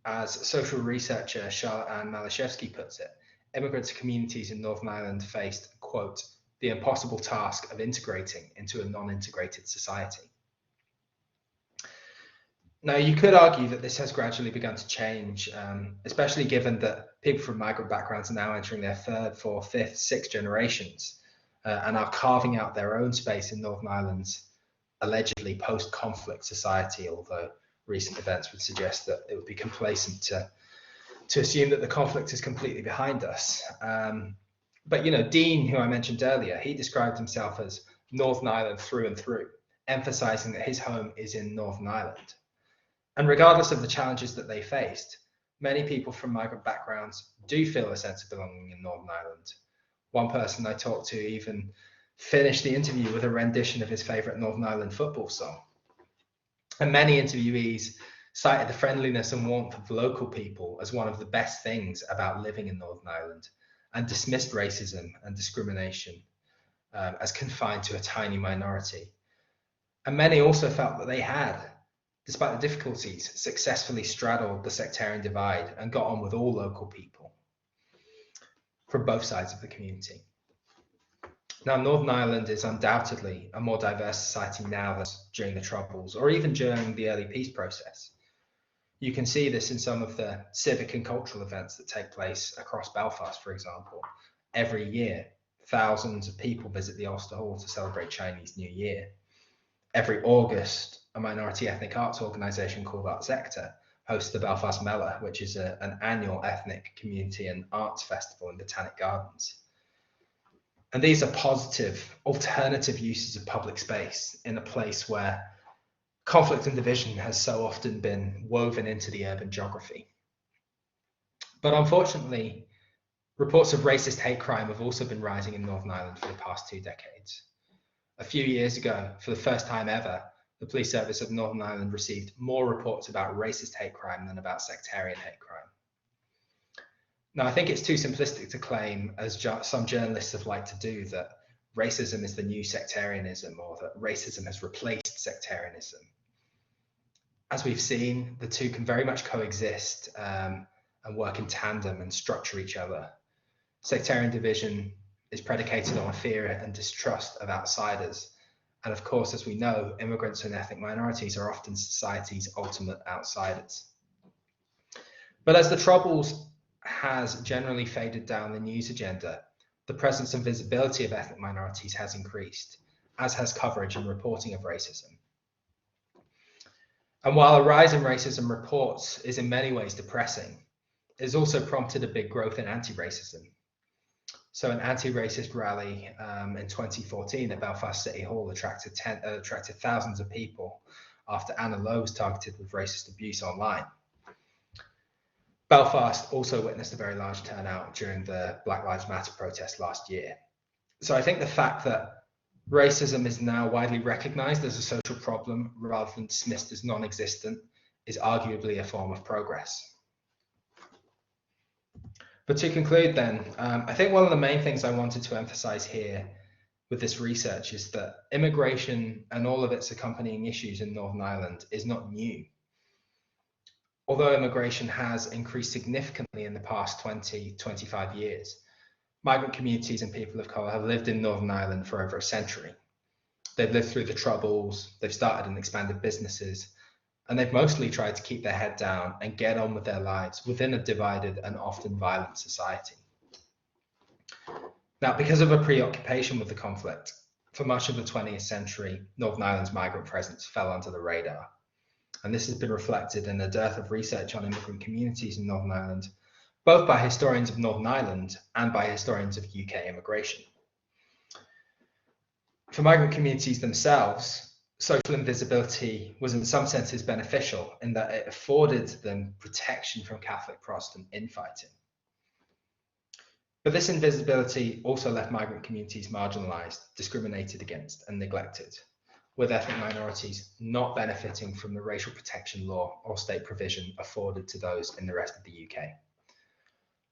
As social researcher Charlotte-Anne Malashevsky puts it, immigrant communities in Northern Ireland faced, quote, the impossible task of integrating into a non-integrated society. Now, you could argue that this has gradually begun to change, especially given that people from migrant backgrounds are now entering their third, fourth, fifth, sixth generations and are carving out their own space in Northern Ireland's allegedly post-conflict society, although recent events would suggest that it would be complacent to assume that the conflict is completely behind us. But you know, Dean, who I mentioned earlier, he described himself as Northern Ireland through and through, emphasizing that his home is in Northern Ireland. And regardless of the challenges that they faced, many people from migrant backgrounds do feel a sense of belonging in Northern Ireland. One person I talked to even finished the interview with a rendition of his favorite Northern Ireland football song. And many interviewees cited the friendliness and warmth of local people as one of the best things about living in Northern Ireland, and dismissed racism and discrimination as confined to a tiny minority. And many also felt that they had, despite the difficulties, successfully straddled the sectarian divide and got on with all local people from both sides of the community. Now, Northern Ireland is undoubtedly a more diverse society now than during the Troubles, or even during the early peace process. You can see this in some of the civic and cultural events that take place across Belfast, for example. Every year, thousands of people visit the Ulster Hall to celebrate Chinese New Year. Every August, a minority ethnic arts organisation called Art Sector hosts the Belfast Mela, which is an annual ethnic community and arts festival in Botanic Gardens. And these are positive, alternative uses of public space in a place where conflict and division has so often been woven into the urban geography. But unfortunately, reports of racist hate crime have also been rising in Northern Ireland for the past 2 decades. A few years ago, for the first time ever, the police service of Northern Ireland received more reports about racist hate crime than about sectarian hate crime. Now, I think it's too simplistic to claim, as some journalists have liked to do, that racism is the new sectarianism, or that racism has replaced sectarianism. As we've seen, the two can very much coexist and work in tandem and structure each other. Sectarian division is predicated on fear and distrust of outsiders. And of course, as we know, immigrants and ethnic minorities are often society's ultimate outsiders. But as the Troubles has generally faded down the news agenda, the presence and visibility of ethnic minorities has increased, as has coverage and reporting of racism. And while a rise in racism reports is in many ways depressing, it has also prompted a big growth in anti-racism. So an anti-racist rally in 2014 at Belfast City Hall attracted thousands of people after Anna Lowe was targeted with racist abuse online. Belfast also witnessed a very large turnout during the Black Lives Matter protest last year. So I think the fact that racism is now widely recognized as a social problem rather than dismissed as non-existent is arguably a form of progress. But to conclude then, I think one of the main things I wanted to emphasize here with this research is that immigration and all of its accompanying issues in Northern Ireland is not new. Although immigration has increased significantly in the past 20-25 years, migrant communities and people of colour have lived in Northern Ireland for over a century. They've lived through the Troubles, they've started and expanded businesses, and they've mostly tried to keep their head down and get on with their lives within a divided and often violent society. Now, because of a preoccupation with the conflict, for much of the 20th century, Northern Ireland's migrant presence fell under the radar. And this has been reflected in a dearth of research on immigrant communities in Northern Ireland, both by historians of Northern Ireland and by historians of UK immigration. For migrant communities themselves, social invisibility was in some senses beneficial in that it afforded them protection from Catholic-Protestant infighting. But this invisibility also left migrant communities marginalised, discriminated against and neglected, with ethnic minorities not benefiting from the racial protection law or state provision afforded to those in the rest of the UK.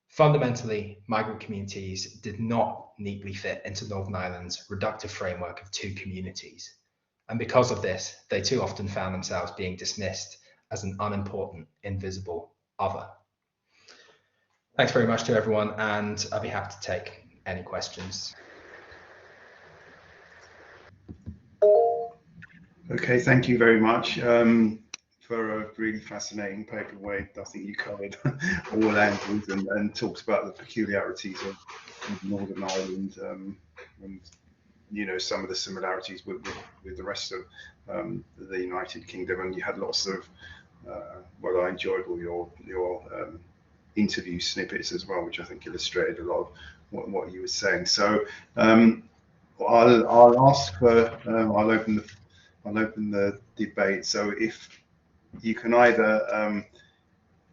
Fundamentally, migrant communities did not neatly fit into Northern Ireland's reductive framework of two communities. And because of this, they too often found themselves being dismissed as an unimportant, invisible other. Thanks very much to everyone, and I'll be happy to take any questions. Okay, thank you very much for a really fascinating paper where I think you covered all angles and talked about the peculiarities of Northern Ireland and you know some of the similarities with the rest of the United Kingdom, and you had lots of well, I enjoyed all your interview snippets as well, which I think illustrated a lot of what you were saying. So I'll ask for I'll open the debate. So if you can either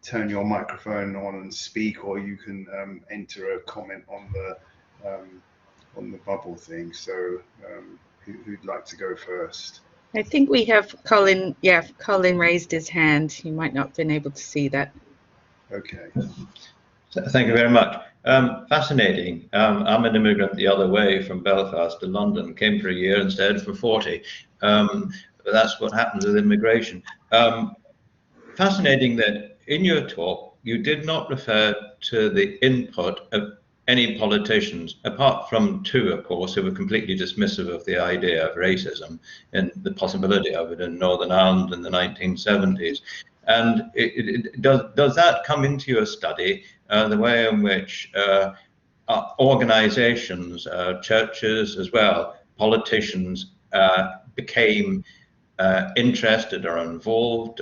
turn your microphone on and speak, or you can enter a comment on the bubble thing. So who'd like to go first? I think we have Colin. Yeah, Colin raised his hand. He might not have been able to see that. Okay. Thank you very much. Fascinating. I'm an immigrant the other way from Belfast to London. Came for a year and stayed for 40. But that's what happens with immigration. Fascinating that in your talk you did not refer to the input of any politicians, apart from two, of course, who were completely dismissive of the idea of racism and the possibility of it in Northern Ireland in the 1970s. And does that come into your study, the way in which organizations, churches as well, politicians became interested or involved,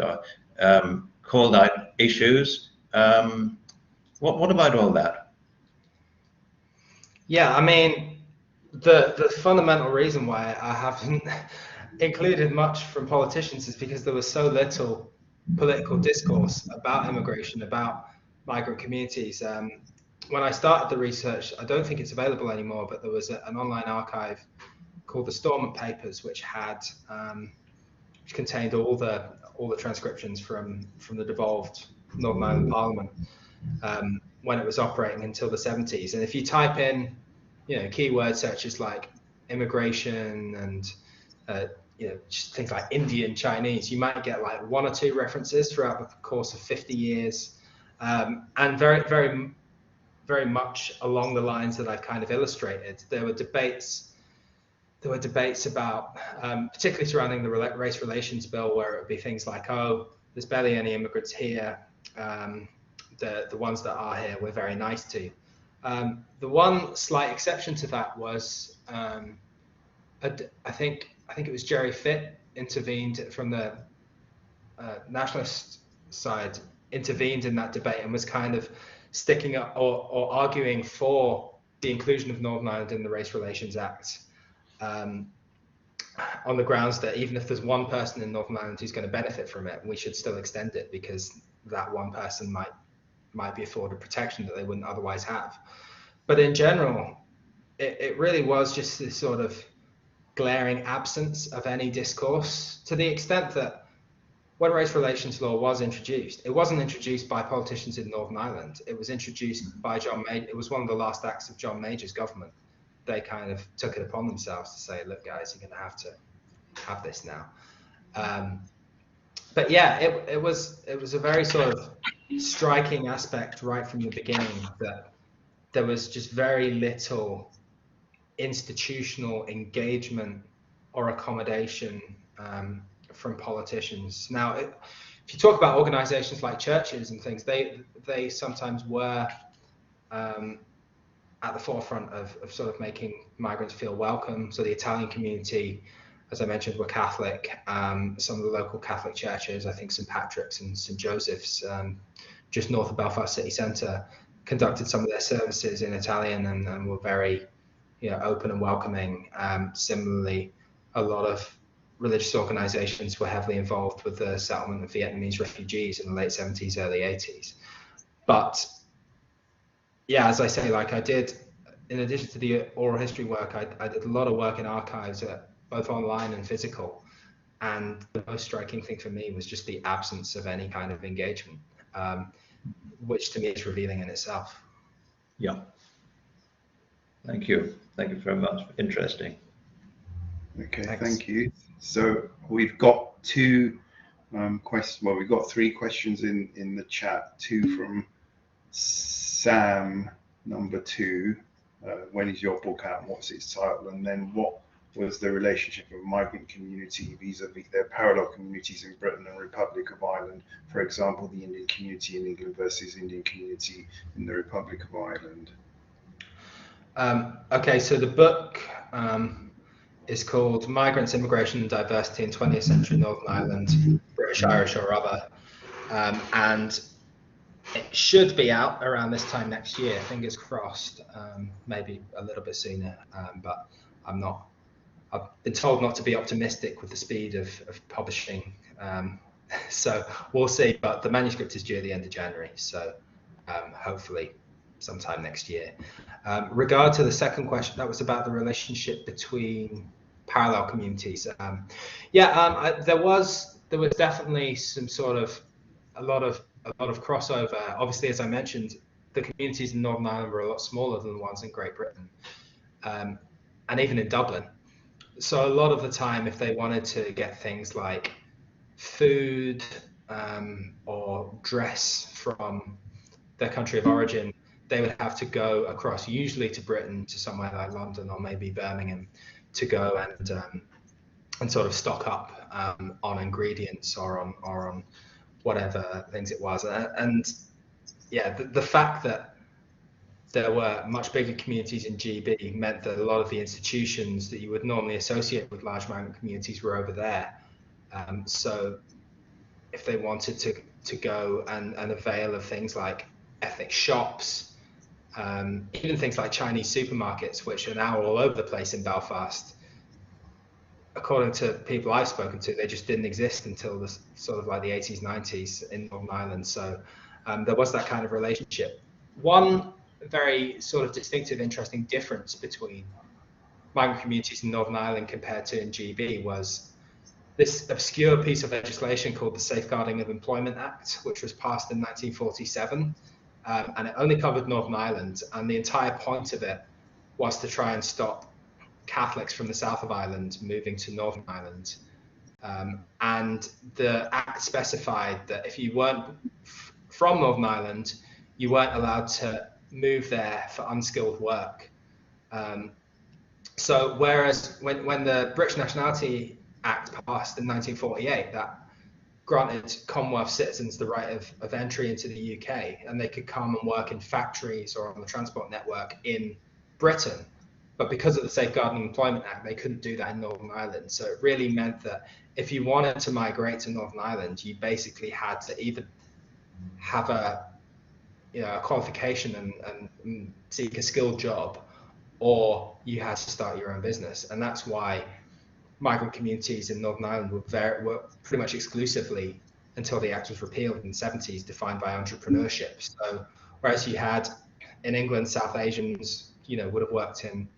called out issues? What about all that? Yeah, I mean, the fundamental reason why I haven't included much from politicians is because there was so little political discourse about immigration, about migrant communities. When I started the research, I don't think it's available anymore, but there was an online archive called the Stormont Papers, which had which contained all the transcriptions from the devolved Northern Ireland Parliament when it was operating until the 70s. And if you type in, keyword searches like immigration and just things like Indian, Chinese, you might get like one or two references throughout the course of 50 years, and very, very, very much along the lines that I've kind of illustrated. There were debates about, particularly surrounding the race relations bill, where it would be things like, oh, there's barely any immigrants here. The ones that are here, we're very nice to. The one slight exception to that was, I think it was Jerry Fitt intervened from the nationalist side, intervened in that debate and was kind of sticking up or arguing for the inclusion of Northern Ireland in the Race Relations Act, on the grounds that even if there's one person in Northern Ireland who's going to benefit from it, we should still extend it because that one person might be afforded protection that they wouldn't otherwise have. But in general, it really was just this sort of glaring absence of any discourse, to the extent that when race relations law was introduced, it wasn't introduced by politicians in Northern Ireland. It was introduced by John Major. It was one of the last acts of John Major's government. They kind of took it upon themselves to say, look, guys, you're going to have to have this now. But yeah, it was a very sort of striking aspect right from the beginning that there was just very little institutional engagement or accommodation from politicians. Now, if you talk about organizations like churches and things, they sometimes were at the forefront of sort of making migrants feel welcome. So the Italian community, as I mentioned, were Catholic. Some of the local Catholic churches, I think St. Patrick's and St. Joseph's, just north of Belfast city centre, conducted some of their services in Italian and were very open and welcoming. Similarly, a lot of religious organizations were heavily involved with the settlement of Vietnamese refugees in the late 70s, early 80s. But yeah, as I say, like I did, in addition to the oral history work, I did a lot of work in archives, both online and physical. And the most striking thing for me was just the absence of any kind of engagement, which to me is revealing in itself. Yeah. Thank you. Thank you very much. Interesting. Okay, Thanks. Thank you. So we've got two questions. Well, we've got three questions in the chat. Two from Sam, number 2. When is your book out? What's its title? And then what was the relationship of migrant community vis-a-vis their parallel communities in Britain and Republic of Ireland? For example, the Indian community in England versus Indian community in the Republic of Ireland. Okay, so the book is called Migrants, Immigration and Diversity in 20th Century Northern Ireland, British, Irish or Other. and it should be out around this time next year, fingers crossed, maybe a little bit sooner, but I've been told not to be optimistic with the speed of publishing, so we'll see, but the manuscript is due at the end of January, so hopefully sometime next year. Regard to the second question, that was about the relationship between parallel communities. There was definitely some sort of a lot of crossover. Obviously, as I mentioned, the communities in Northern Ireland were a lot smaller than the ones in Great Britain, and even in Dublin. So a lot of the time, if they wanted to get things like food or dress from their country of origin, they would have to go across, usually to Britain, to somewhere like London or maybe Birmingham, to go and sort of stock up on ingredients or on whatever things it was. And yeah, the fact that there were much bigger communities in GB meant that a lot of the institutions that you would normally associate with large migrant communities were over there. So if they wanted to go and avail of things like ethnic shops, even things like Chinese supermarkets, which are now all over the place in Belfast, according to people I've spoken to, they just didn't exist until the sort of like the 80s, 90s in Northern Ireland. So there was that kind of relationship. One very sort of distinctive, interesting difference between migrant communities in Northern Ireland compared to in GB was this obscure piece of legislation called the Safeguarding of Employment Act, which was passed in 1947, and it only covered Northern Ireland, and the entire point of it was to try and stop Catholics from the south of Ireland moving to Northern Ireland. And the act specified that if you weren't from Northern Ireland, you weren't allowed to move there for unskilled work. So whereas when the British Nationality Act passed in 1948, that granted Commonwealth citizens the right of entry into the UK, and they could come and work in factories or on the transport network in Britain. But because of the Safeguarding Employment Act, they couldn't do that in Northern Ireland. So it really meant that if you wanted to migrate to Northern Ireland, you basically had to either have a qualification and seek a skilled job, or you had to start your own business. And that's why migrant communities in Northern Ireland were pretty much exclusively, until the Act was repealed in the 70s, defined by entrepreneurship. So whereas you had in England, South Asians, would have worked in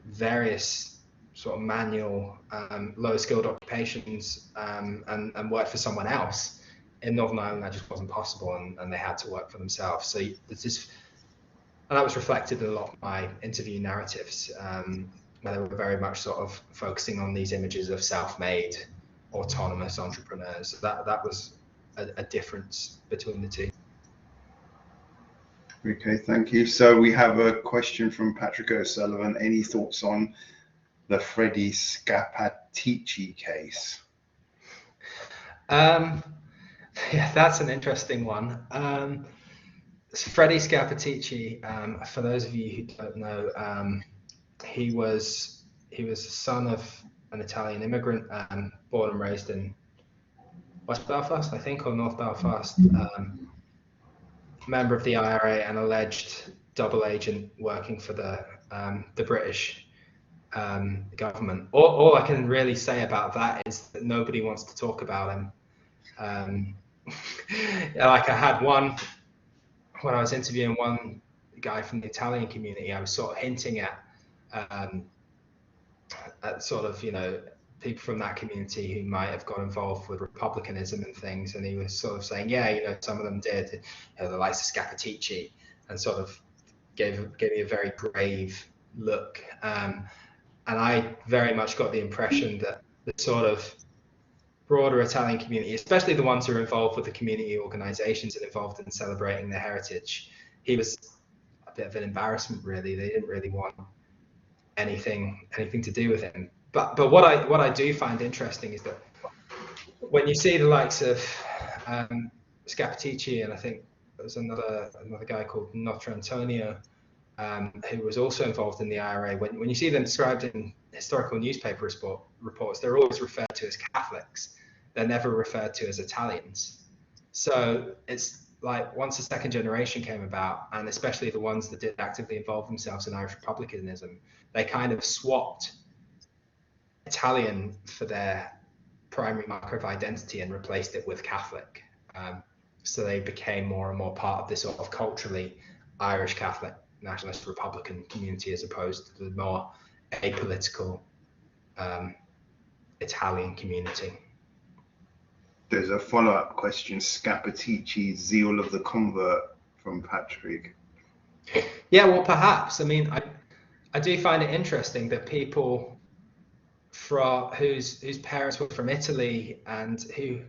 various sort of manual, low skilled occupations and worked for someone else. In Northern Ireland, that just wasn't possible, and they had to work for themselves. So there's this, and that was reflected in a lot of my interview narratives, where they were very much sort of focusing on these images of self-made, autonomous entrepreneurs. That was a difference between the two. Okay, thank you. So we have a question from Patrick O'Sullivan. Any thoughts on the Freddie Scappaticci case? Yeah, that's an interesting one. Freddie Scappaticci, for those of you who don't know, he was the son of an Italian immigrant, born and raised in West Belfast, I think, or North Belfast. Member of the IRA and alleged double agent working for the British government. All I can really say about that is that nobody wants to talk about him. Like I had one, when I was interviewing one guy from the Italian community, I was sort of hinting at sort of, people from that community who might have got involved with republicanism and things, and he was sort of saying, yeah, some of them did, the likes of Scappaticci, and sort of gave me a very grave look. And I very much got the impression that the sort of broader Italian community, especially the ones who are involved with the community organizations and involved in celebrating their heritage, he was a bit of an embarrassment, really. They didn't really want anything to do with him. But what I do find interesting is that when you see the likes of Scappaticci, and I think there's another guy called Notre Antonio, who was also involved in the IRA, when you see them described in historical newspaper reports, they're always referred to as Catholics. They're never referred to as Italians. So it's like once the second generation came about, and especially the ones that did actively involve themselves in Irish republicanism, they kind of swapped Italian for their primary marker of identity and replaced it with Catholic. So they became more and more part of this sort of culturally Irish Catholic nationalist Republican community, as opposed to the more apolitical Italian community. There's a follow-up question, Scapatici, zeal of the convert, from Patrick. Yeah, well, perhaps. I mean, I do find it interesting that people whose parents were from Italy and who,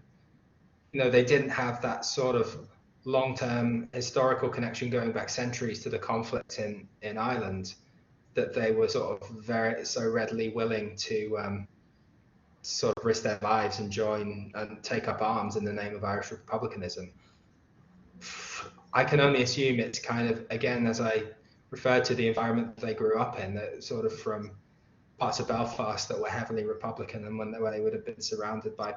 they didn't have that sort of long-term historical connection going back centuries to the conflict in Ireland, that they were sort of so readily willing to sort of risk their lives and join and take up arms in the name of Irish republicanism. I can only assume it's kind of, again, as I referred to the environment they grew up in, that sort of from parts of Belfast that were heavily Republican, and where they would have been surrounded by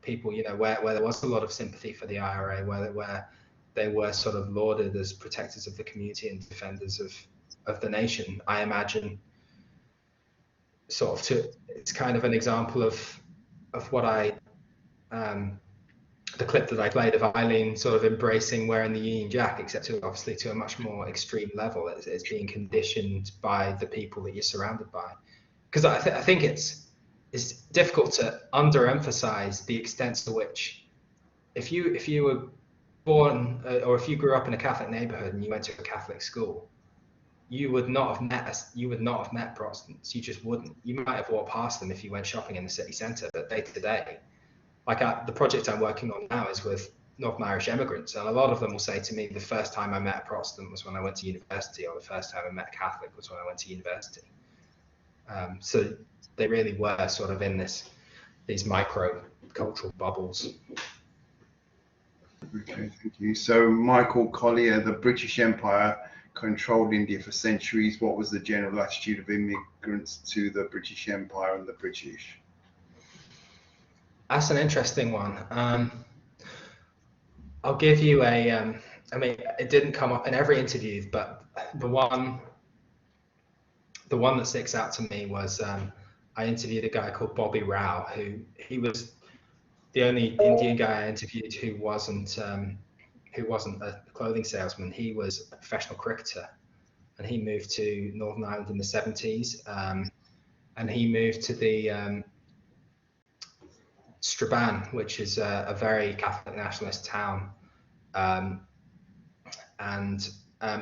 people, where there was a lot of sympathy for the IRA, where they were sort of lauded as protectors of the community and defenders of the nation. I imagine it's kind of an example of what the clip that I played of Eileen sort of embracing wearing the Union Jack, except obviously to a much more extreme level. It's being conditioned by the people that you're surrounded by. Because I think it's difficult to underemphasize the extent to which, if you were born or if you grew up in a Catholic neighborhood and you went to a Catholic school, you would not have met Protestants. You just wouldn't. You might have walked past them if you went shopping in the city centre, but day to day, like the project I'm working on now is with Northern Irish immigrants, and a lot of them will say to me, the first time I met a Protestant was when I went to university, or the first time I met a Catholic was when I went to university. So they really were sort of in these micro cultural bubbles. Okay, thank you. So Michael Collier, the British Empire controlled India for centuries. What was the general attitude of immigrants to the British Empire and the British? That's an interesting one. I'll give you I mean, it didn't come up in every interview, but the one that sticks out to me was I interviewed a guy called Bobby Rao, he was the only Indian guy I interviewed who wasn't a clothing salesman. He was a professional cricketer, and he moved to Northern Ireland in the 70s, and he moved to the Strabane, which is a very Catholic nationalist town, and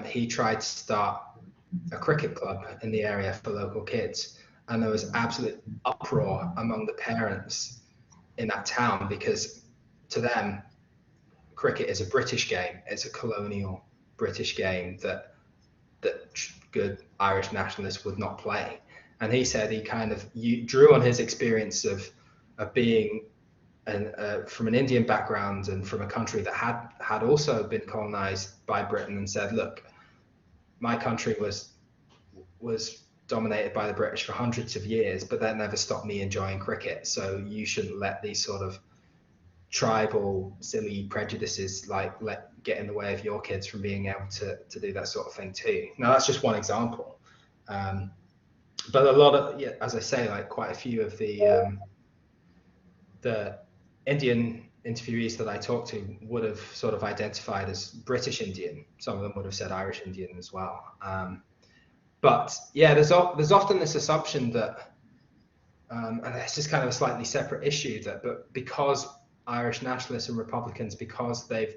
he tried to start a cricket club in the area for local kids, and there was absolute uproar among the parents in that town, because to them cricket is a British game. It's a colonial British game that good Irish nationalists would not play. And he said he kind of drew on his experience of being from an Indian background and from a country that had also been colonized by Britain, and said, look, my country was dominated by the British for hundreds of years, but that never stopped me enjoying cricket. So you shouldn't let these sort of tribal silly prejudices get in the way of your kids from being able to do that sort of thing too. Now that's just one example, but a lot of, as I say, like quite a few of the Indian interviewees that I talked to would have sort of identified as British Indian. Some of them would have said Irish Indian as well. But yeah, there's often this assumption that, and it's just kind of a slightly separate issue, but because Irish nationalists and Republicans, because they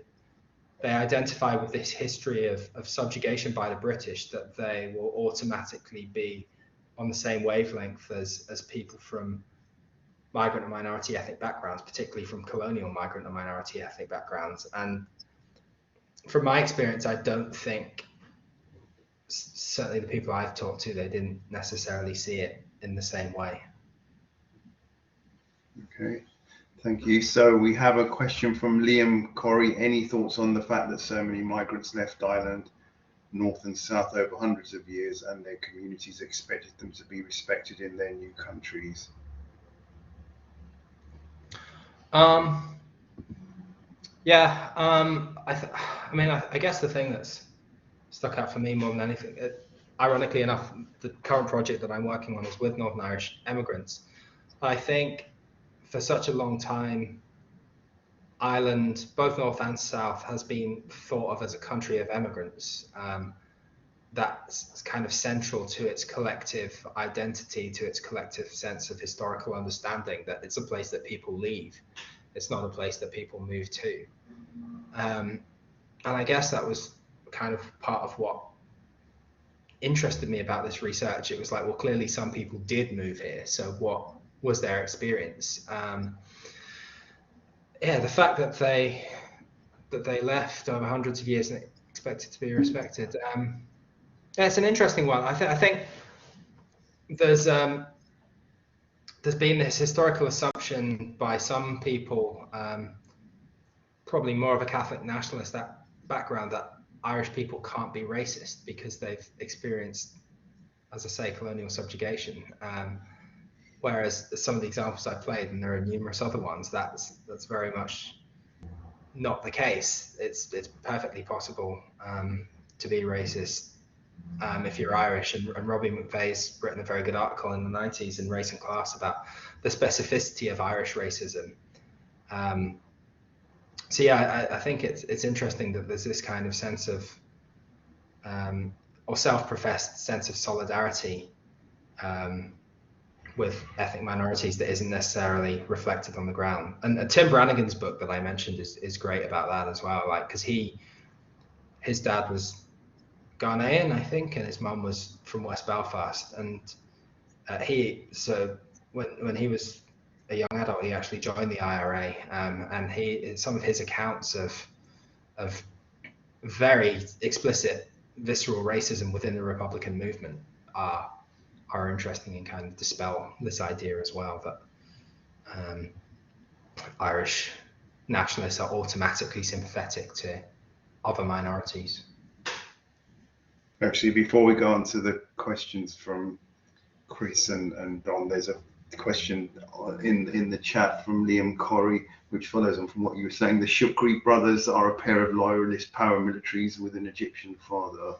identify with this history of subjugation by the British, that they will automatically be on the same wavelength as people from migrant and minority ethnic backgrounds, particularly from colonial migrant and minority ethnic backgrounds. And from my experience, I don't think, certainly the people I've talked to, they didn't necessarily see it in the same way. Okay, thank you. So we have a question from Liam Corrie. Any thoughts on the fact that so many migrants left Ireland, north and south, over hundreds of years, and their communities expected them to be respected in their new countries? Yeah, I mean, I guess the thing that's stuck out for me more than anything, ironically enough, the current project that I'm working on is with Northern Irish immigrants. I think for such a long time, Ireland, both North and South, has been thought of as a country of immigrants. That's kind of central to its collective identity, to its collective sense of historical understanding, that it's a place that people leave. It's not a place that people move to. And I guess that was kind of part of what interested me about this research. It was like, well, clearly some people did move here. So what was their experience? Yeah, the fact that they left over hundreds of years and expected to be respected. Yeah, it's an interesting one. I think there's been this historical assumption by some people, probably more of a Catholic nationalist background, that Irish people can't be racist because they've experienced, as I say, colonial subjugation. Whereas some of the examples I played, and there are numerous other ones, that's very much not the case. It's perfectly possible to be racist if you're Irish. And Robbie McVeigh's written a very good article in the 90s in Race and Class about the specificity of Irish racism. So yeah, I think it's interesting that there's this kind of sense of, or self-professed sense of solidarity with ethnic minorities that isn't necessarily reflected on the ground. And Tim Brannigan's book that I mentioned is great about that as well. Like, because his dad was Ghanaian, I think, and his mum was from West Belfast. And so when he was a young adult, he actually joined the IRA, and some of his accounts of very explicit visceral racism within the Republican movement are interesting and kind of dispel this idea as well that Irish nationalists are automatically sympathetic to other minorities. Actually, before we go on to the questions from Chris and Don, there's a question in the chat from Liam Corrie, which follows on from what you were saying. The Shukri brothers are a pair of loyalist paramilitaries with an Egyptian father.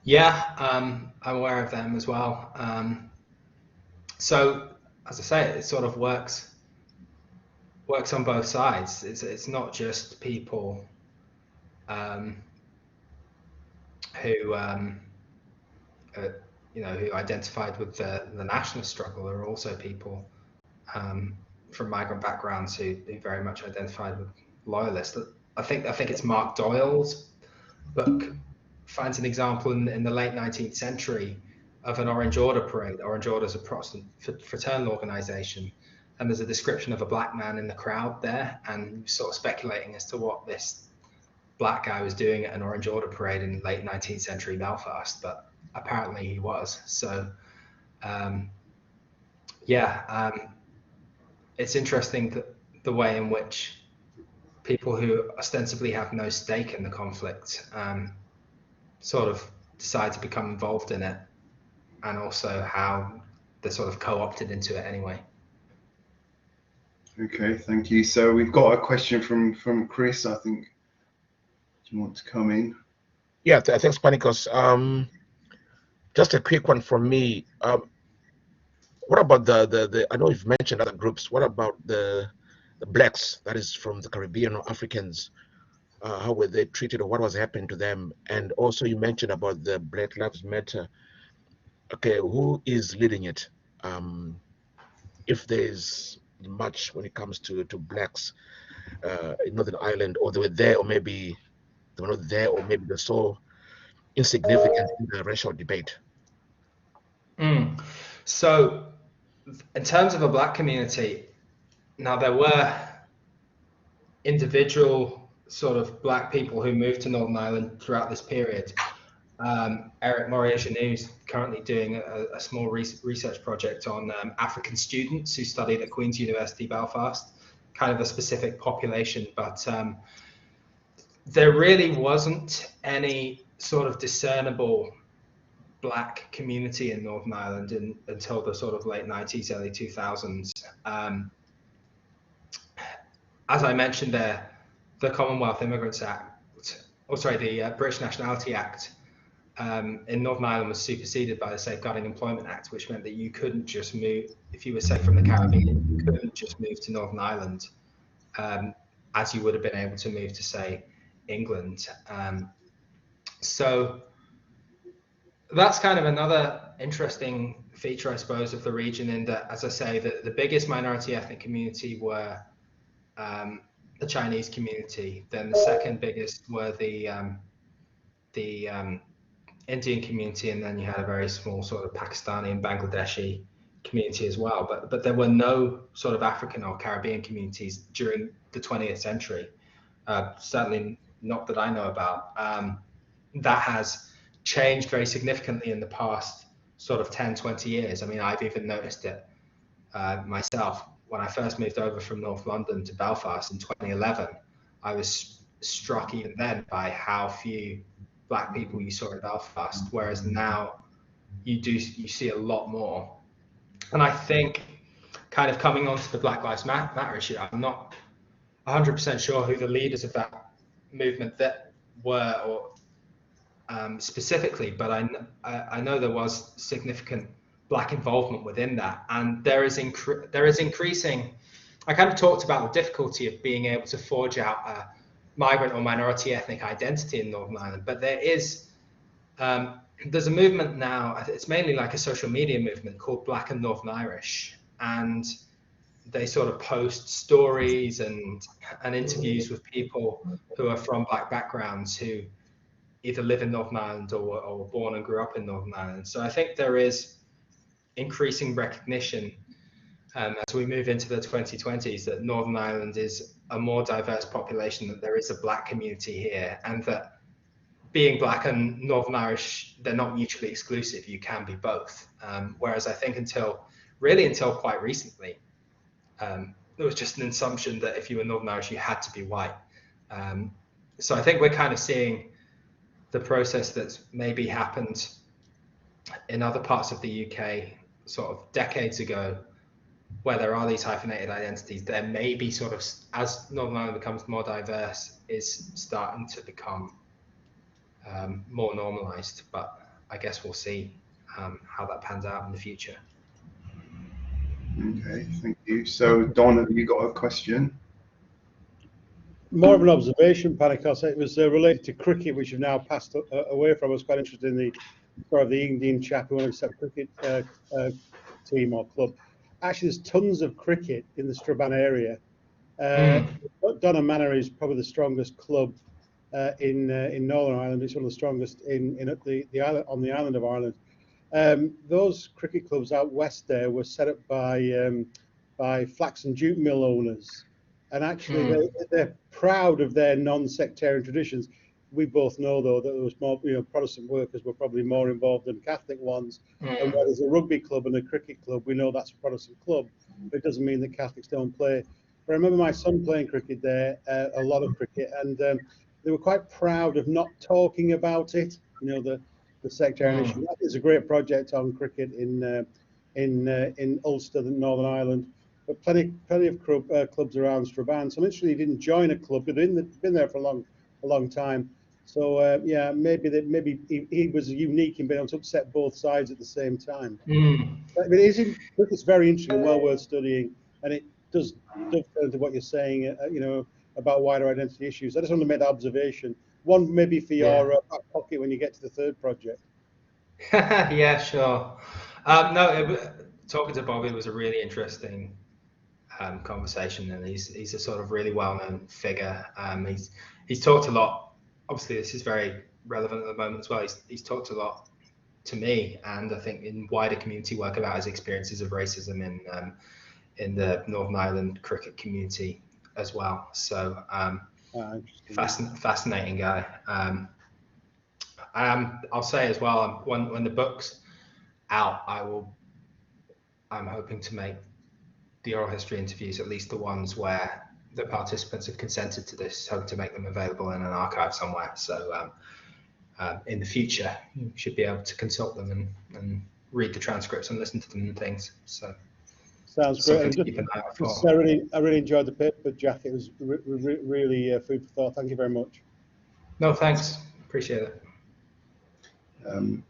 Yeah, I'm aware of them as well. So, as I say, it sort of works on both sides. It's not just people who who identified with the nationalist struggle. There are also people from migrant backgrounds who very much identified with loyalists. I think it's Mark Doyle's book finds an example in the late 19th century of an Orange Order parade. Orange Order is a Protestant fraternal organization, and there's a description of a black man in the crowd there, and sort of speculating as to what this black guy was doing at an Orange Order parade in late 19th century Belfast, but apparently he was. So it's interesting that the way in which people who ostensibly have no stake in the conflict sort of decide to become involved in it, and also how they're sort of co-opted into it anyway. Okay, thank you. So we've got a question from Chris, I think. Do you want to come in? Yeah, thanks, Panicos. Just a quick one from me. What about the I know you've mentioned other groups. What about the blacks, that is from the Caribbean or Africans? How were they treated, or what was happening to them? And also you mentioned about the Black Lives Matter. Okay, who is leading it? If there's much when it comes to blacks in Northern Ireland, or they were there, or maybe they were not there, or maybe they're so insignificant in the racial debate. So in terms of a black community, now there were individual sort of black people who moved to Northern Ireland throughout this period. Eric Morier-Genoux is currently doing a small research project on African students who studied at Queen's University Belfast, kind of a specific population, but there really wasn't any sort of discernible black community in Northern Ireland until the sort of late 90s, early 2000s. as I mentioned there, the Commonwealth Immigrants Act, or sorry, the British Nationality Act in Northern Ireland was superseded by the Safeguarding Employment Act, which meant that you couldn't just move, if you were, say, from the Caribbean, you couldn't just move to Northern Ireland as you would have been able to move to, say, England. So that's kind of another interesting feature, I suppose, of the region, in that, as I say, the biggest minority ethnic community were the Chinese community. Then the second biggest were the Indian community, and then you had a very small sort of Pakistani and Bangladeshi community as well. But there were no sort of African or Caribbean communities during the 20th century. Certainly not that I know about. That has changed very significantly in the past sort of 10, 20 years. I mean, I've even noticed it myself. When I first moved over from North London to Belfast in 2011, I was struck even then by how few Black people you saw in Belfast, whereas now you see a lot more. And I think, kind of coming on to the Black Lives Matter issue, I'm not 100% sure who the leaders of that movement that were, or specifically, but I know there was significant Black involvement within that, and there is increasing. I kind of talked about the difficulty of being able to forge out a migrant or minority ethnic identity in Northern Ireland, but there's a movement now. It's mainly like a social media movement called Black and Northern Irish, and they sort of post stories and interviews with people who are from Black backgrounds who either live in Northern Ireland or were born and grew up in Northern Ireland. So I think there is increasing recognition as we move into the 2020s that Northern Ireland is a more diverse population, that there is a Black community here, and that being Black and Northern Irish, they're not mutually exclusive. You can be both. Whereas I think until quite recently, there was just an assumption that if you were Northern Irish, you had to be white. So I think we're kind of seeing the process that's maybe happened in other parts of the UK sort of decades ago, where there are these hyphenated identities. There may be sort of, as Northern Ireland becomes more diverse, is starting to become more normalised. But I guess we'll see how that pans out in the future. Okay, thank you. So Don, have you got a question? More of an observation, Panicos. It was related to cricket, which you've now passed away from. I was quite interested in the Indian chap who wanted to set a cricket team or club. Actually, there's tons of cricket in the Strabane area. Donna Manor is probably the strongest club in Northern Ireland. It's one of the strongest in the island, on the island of Ireland. Those cricket clubs out west there were set up by flax and jute mill owners. And actually, they're proud of their non-sectarian traditions. We both know, though, that there was more, Protestant workers were probably more involved than Catholic ones. And where there's a rugby club and a cricket club, we know that's a Protestant club, but it doesn't mean that Catholics don't play. But I remember my son playing cricket there, a lot of cricket, and they were quite proud of not talking about it. The sectarian issue. That is a great project on cricket in Ulster, Northern Ireland. But plenty of clubs around Strabane. So literally, he didn't join a club, but been there for a long time. So yeah, maybe he was unique in being able to upset both sides at the same time. But it's very interesting and well worth studying, and it does dovetail into what you're saying, about wider identity issues. I just want to make that observation. One maybe for your back pocket when you get to the third project. Yeah, sure. Talking to Bobby was a really interesting conversation, and he's a sort of really well-known figure. He's talked a lot. Obviously, this is very relevant at the moment as well. He's talked a lot to me, and I think in wider community work, about his experiences of racism in the Northern Ireland cricket community as well. So fascinating guy. I'll say as well, when the book's out, I'm hoping to make the oral history interviews, at least the ones where the participants have consented to this, hope to make them available in an archive somewhere. So in the future, you should be able to consult them and read the transcripts and listen to them and things. So Sounds great. something And to keep an eye out just for. I really enjoyed the paper, Jack. It was really food for thought. Thank you very much. No, thanks. Appreciate it.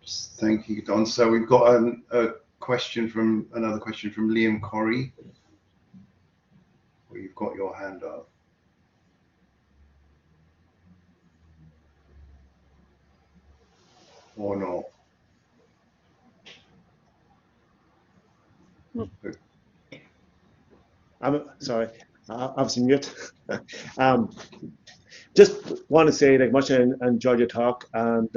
Thank you, Don. So we've got another question from Liam Corrie. Well, you've got your hand up. Or not. I'm sorry, I was on mute. Just want to say that much I enjoyed your talk, and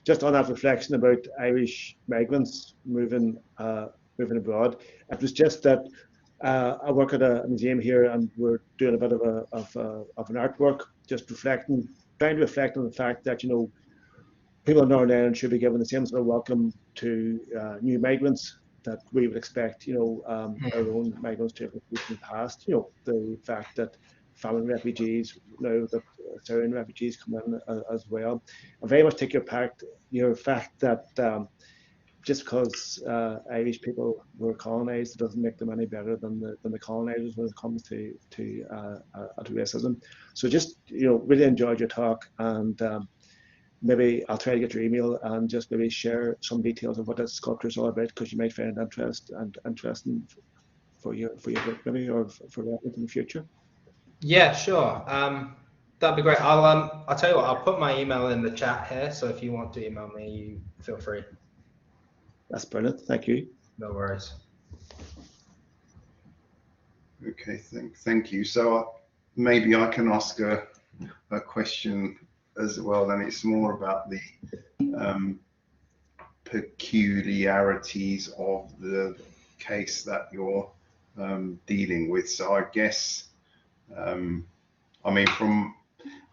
just on that reflection about Irish migrants moving abroad. It was just that I work at a museum here, and we're doing a bit of an artwork, just trying to reflect on the fact that, you know, people in Northern Ireland should be given the same sort of welcome to new migrants that we would expect, you know, our own migrants to have received in the past. You know, the fact that famine refugees, now that Syrian refugees come in as well. I very much take your fact that just because Irish people were colonised, it doesn't make them any better than the colonisers when it comes to racism. So just, you know, really enjoyed your talk, and maybe I'll try to get your email and just maybe share some details of what that sculpture is all about, because you might find it interesting for your book, maybe, or for reference in the future. Yeah, sure. That'd be great. I'll tell you what, I'll put my email in the chat here, so if you want to email me, you feel free. That's brilliant. Thank you. No worries. Okay, thank you. So maybe I can ask a question as well, and it's more about the peculiarities of the case that you're dealing with. So I guess, I mean,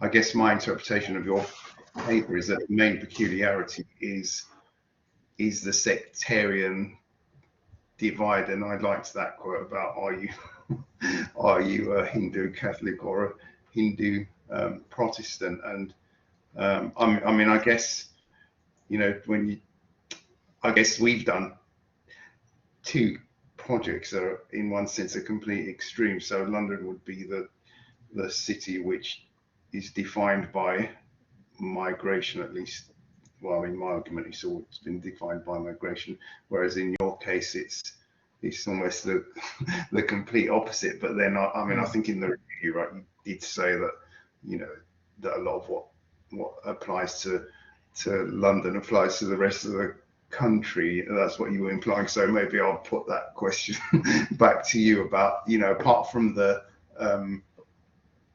I guess my interpretation of your paper is that the main peculiarity is the sectarian divide, and I liked that quote about are you a Hindu Catholic or a Hindu Protestant? And I mean, I guess, you know, I guess we've done two projects that are in one sense a complete extreme. So London would be the city which is defined by migration, at least. Well, I mean, my argument is it's been defined by migration, whereas in your case, it's almost the complete opposite. But then, I mean, I think in the review, right, you did say that, you know, that a lot of what applies to London applies to the rest of the country. That's what you were implying. So maybe I'll put that question back to you about, you know, apart from the,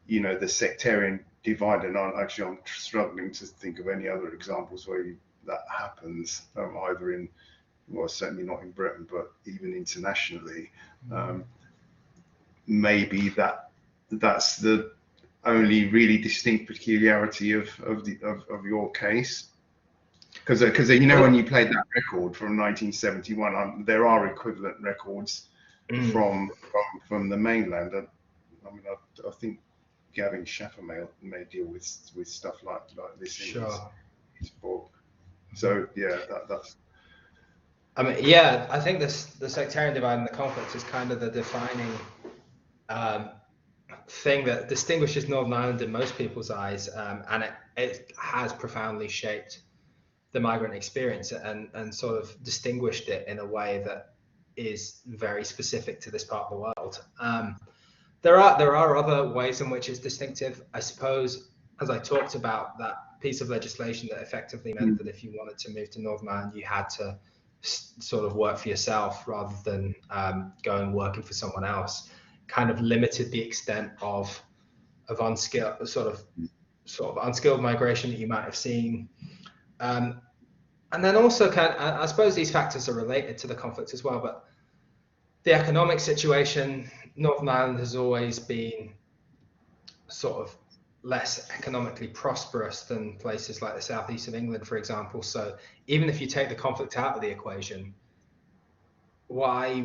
you know, the sectarian divide, and I'm struggling to think of any other examples where that happens, either in, well, certainly not in Britain, but even internationally. Maybe that's the only really distinct peculiarity of your case, because you know, when you played that record from 1971, there are equivalent records from the mainland. I mean, I think Gavin Schaffer may deal with stuff like this in his book. So yeah, that's. I mean, yeah, I think the sectarian divide and the conflict is kind of the defining thing that distinguishes Northern Ireland in most people's eyes, and it has profoundly shaped the migrant experience and sort of distinguished it in a way that is very specific to this part of the world. There are other ways in which it's distinctive. I suppose, as I talked about, that piece of legislation that effectively meant that if you wanted to move to Northern Ireland, you had to sort of work for yourself rather than going working for someone else, kind of limited the extent of unskilled sort of unskilled migration that you might have seen. And then also, I suppose these factors are related to the conflict as well, but the economic situation, Northern Ireland has always been sort of less economically prosperous than places like the southeast of England, for example. So even if you take the conflict out of the equation, why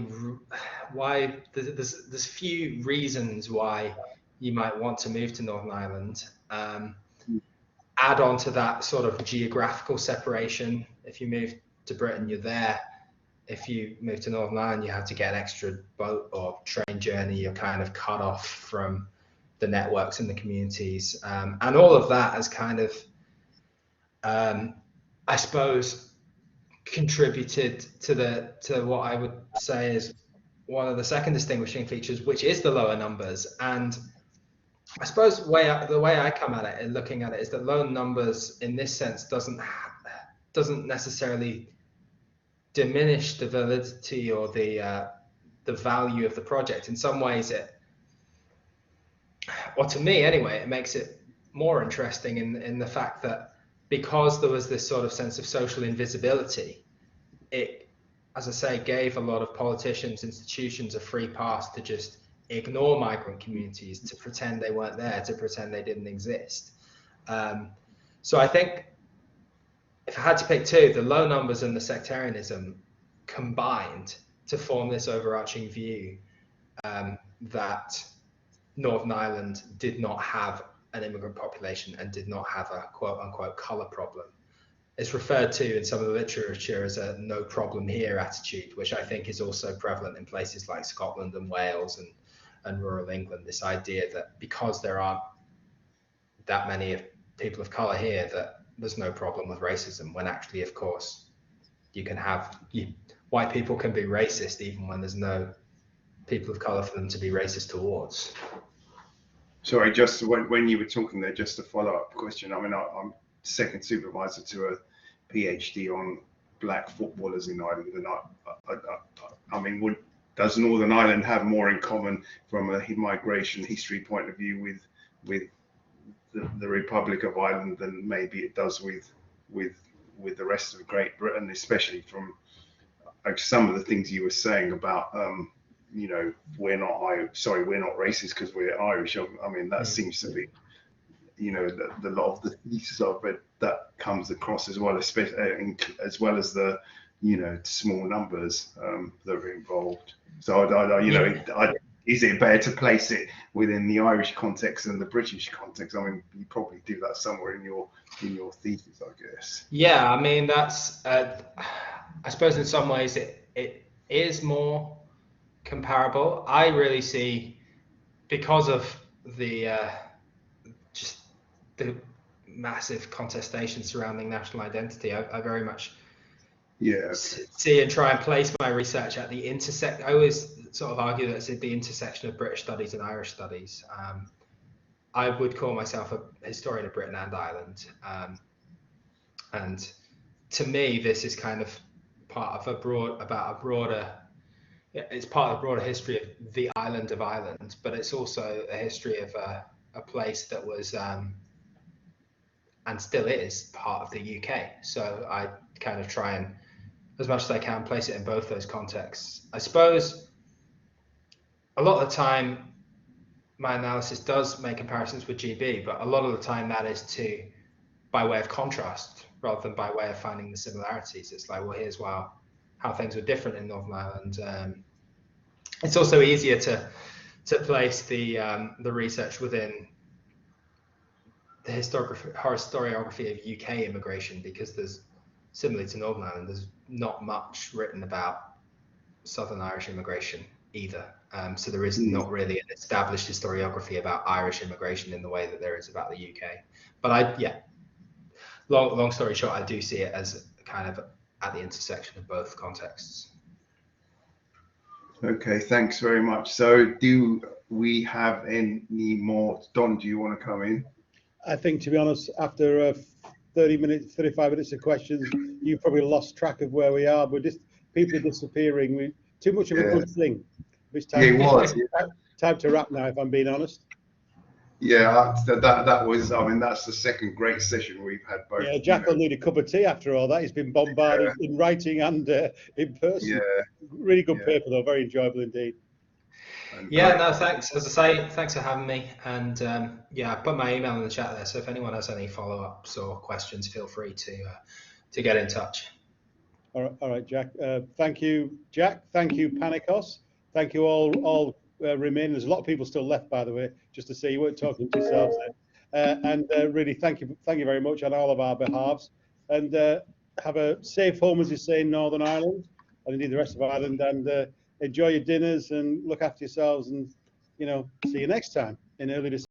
there's few reasons why you might want to move to Northern Ireland. Add on to that sort of geographical separation. If you move to Britain, you're there. if you move to Northern Ireland, you have to get an extra boat or train journey. You're kind of cut off from the networks and the communities, and all of that has kind of, I suppose, contributed to what I would say is one of the second distinguishing features, which is the lower numbers. And I suppose the way I come at it and looking at it is that low numbers in this sense doesn't necessarily diminish the validity or the value of the project. In some ways, or to me anyway, it makes it more interesting in the fact that because there was this sort of sense of social invisibility, it, as I say, gave a lot of politicians, institutions a free pass to just ignore migrant communities, to pretend they weren't there, to pretend they didn't exist. So I think if I had to pick two, the low numbers and the sectarianism combined to form this overarching view that Northern Ireland did not have an immigrant population and did not have a quote unquote colour problem. It's referred to in some of the literature as a no problem here attitude, which I think is also prevalent in places like Scotland and Wales and rural England. This idea that because there aren't that many people of colour here, that there's no problem with racism, when actually, of course, you can have, white people can be racist even when there's no people of colour for them to be racist towards. Sorry, just when you were talking there, just a follow-up question. I mean, I'm second supervisor to a PhD on black footballers in Ireland, and I mean, does Northern Ireland have more in common from a migration history point of view with the Republic of Ireland than maybe it does with the rest of Great Britain, especially from some of the things you were saying about you know, we're not racist because we're Irish. I mean, that seems to be, you know, the lot of the thesis I've read that comes across as well, especially as well as the, you know, small numbers that are involved. So you know, is it better to place it within the Irish context than the British context? I mean, you probably do that somewhere in your thesis, I guess. Yeah, I mean, that's I suppose in some ways it is more comparable. I really see, because of the just the massive contestation surrounding national identity, I very much see and try and place my research at the intersect. I always sort of argue that it's at the intersection of British studies and Irish studies. I would call myself a historian of Britain and Ireland, and to me, this is kind of part of a broader. It's part of the broader history of the island of Ireland, but it's also a history of a place that was and still is part of the UK. So I kind of try and, as much as I can, place it in both those contexts. I suppose a lot of the time my analysis does make comparisons with GB, but a lot of the time that is by way of contrast rather than by way of finding the similarities. It's like, well, here's how things were different in Northern Ireland. It's also easier to place the research within the historiography of UK immigration, because there's, similarly to Northern Ireland, there's not much written about Southern Irish immigration either. So there is not really an established historiography about Irish immigration in the way that there is about the UK. But long story short, I do see it as kind of at the intersection of both contexts. Okay, thanks very much. So do we have any more? Don, do you want to come in? I think, to be honest, after 35 minutes of questions, you probably lost track of where we are. People are disappearing. Too much of a good thing. It's time to wrap now, if I'm being honest. Yeah, that was, I mean, that's the second great session we've had both. Yeah, Jack will need a cup of tea after all that. He's been bombarded in writing and in person. Yeah. Really good paper, though. Very enjoyable indeed. Yeah, no, thanks. As I say, thanks for having me. And I put my email in the chat there. So if anyone has any follow-ups or questions, feel free to get in touch. All right, Jack. Thank you, Jack. Thank you, Panikos. Thank you all remain. There's a lot of people still left, by the way, just to say you weren't talking to yourselves there. And really, thank you very much on all of our behalves. And have a safe home, as you say, in Northern Ireland. and indeed the rest of Ireland. And enjoy your dinners and look after yourselves. And see you next time in early December.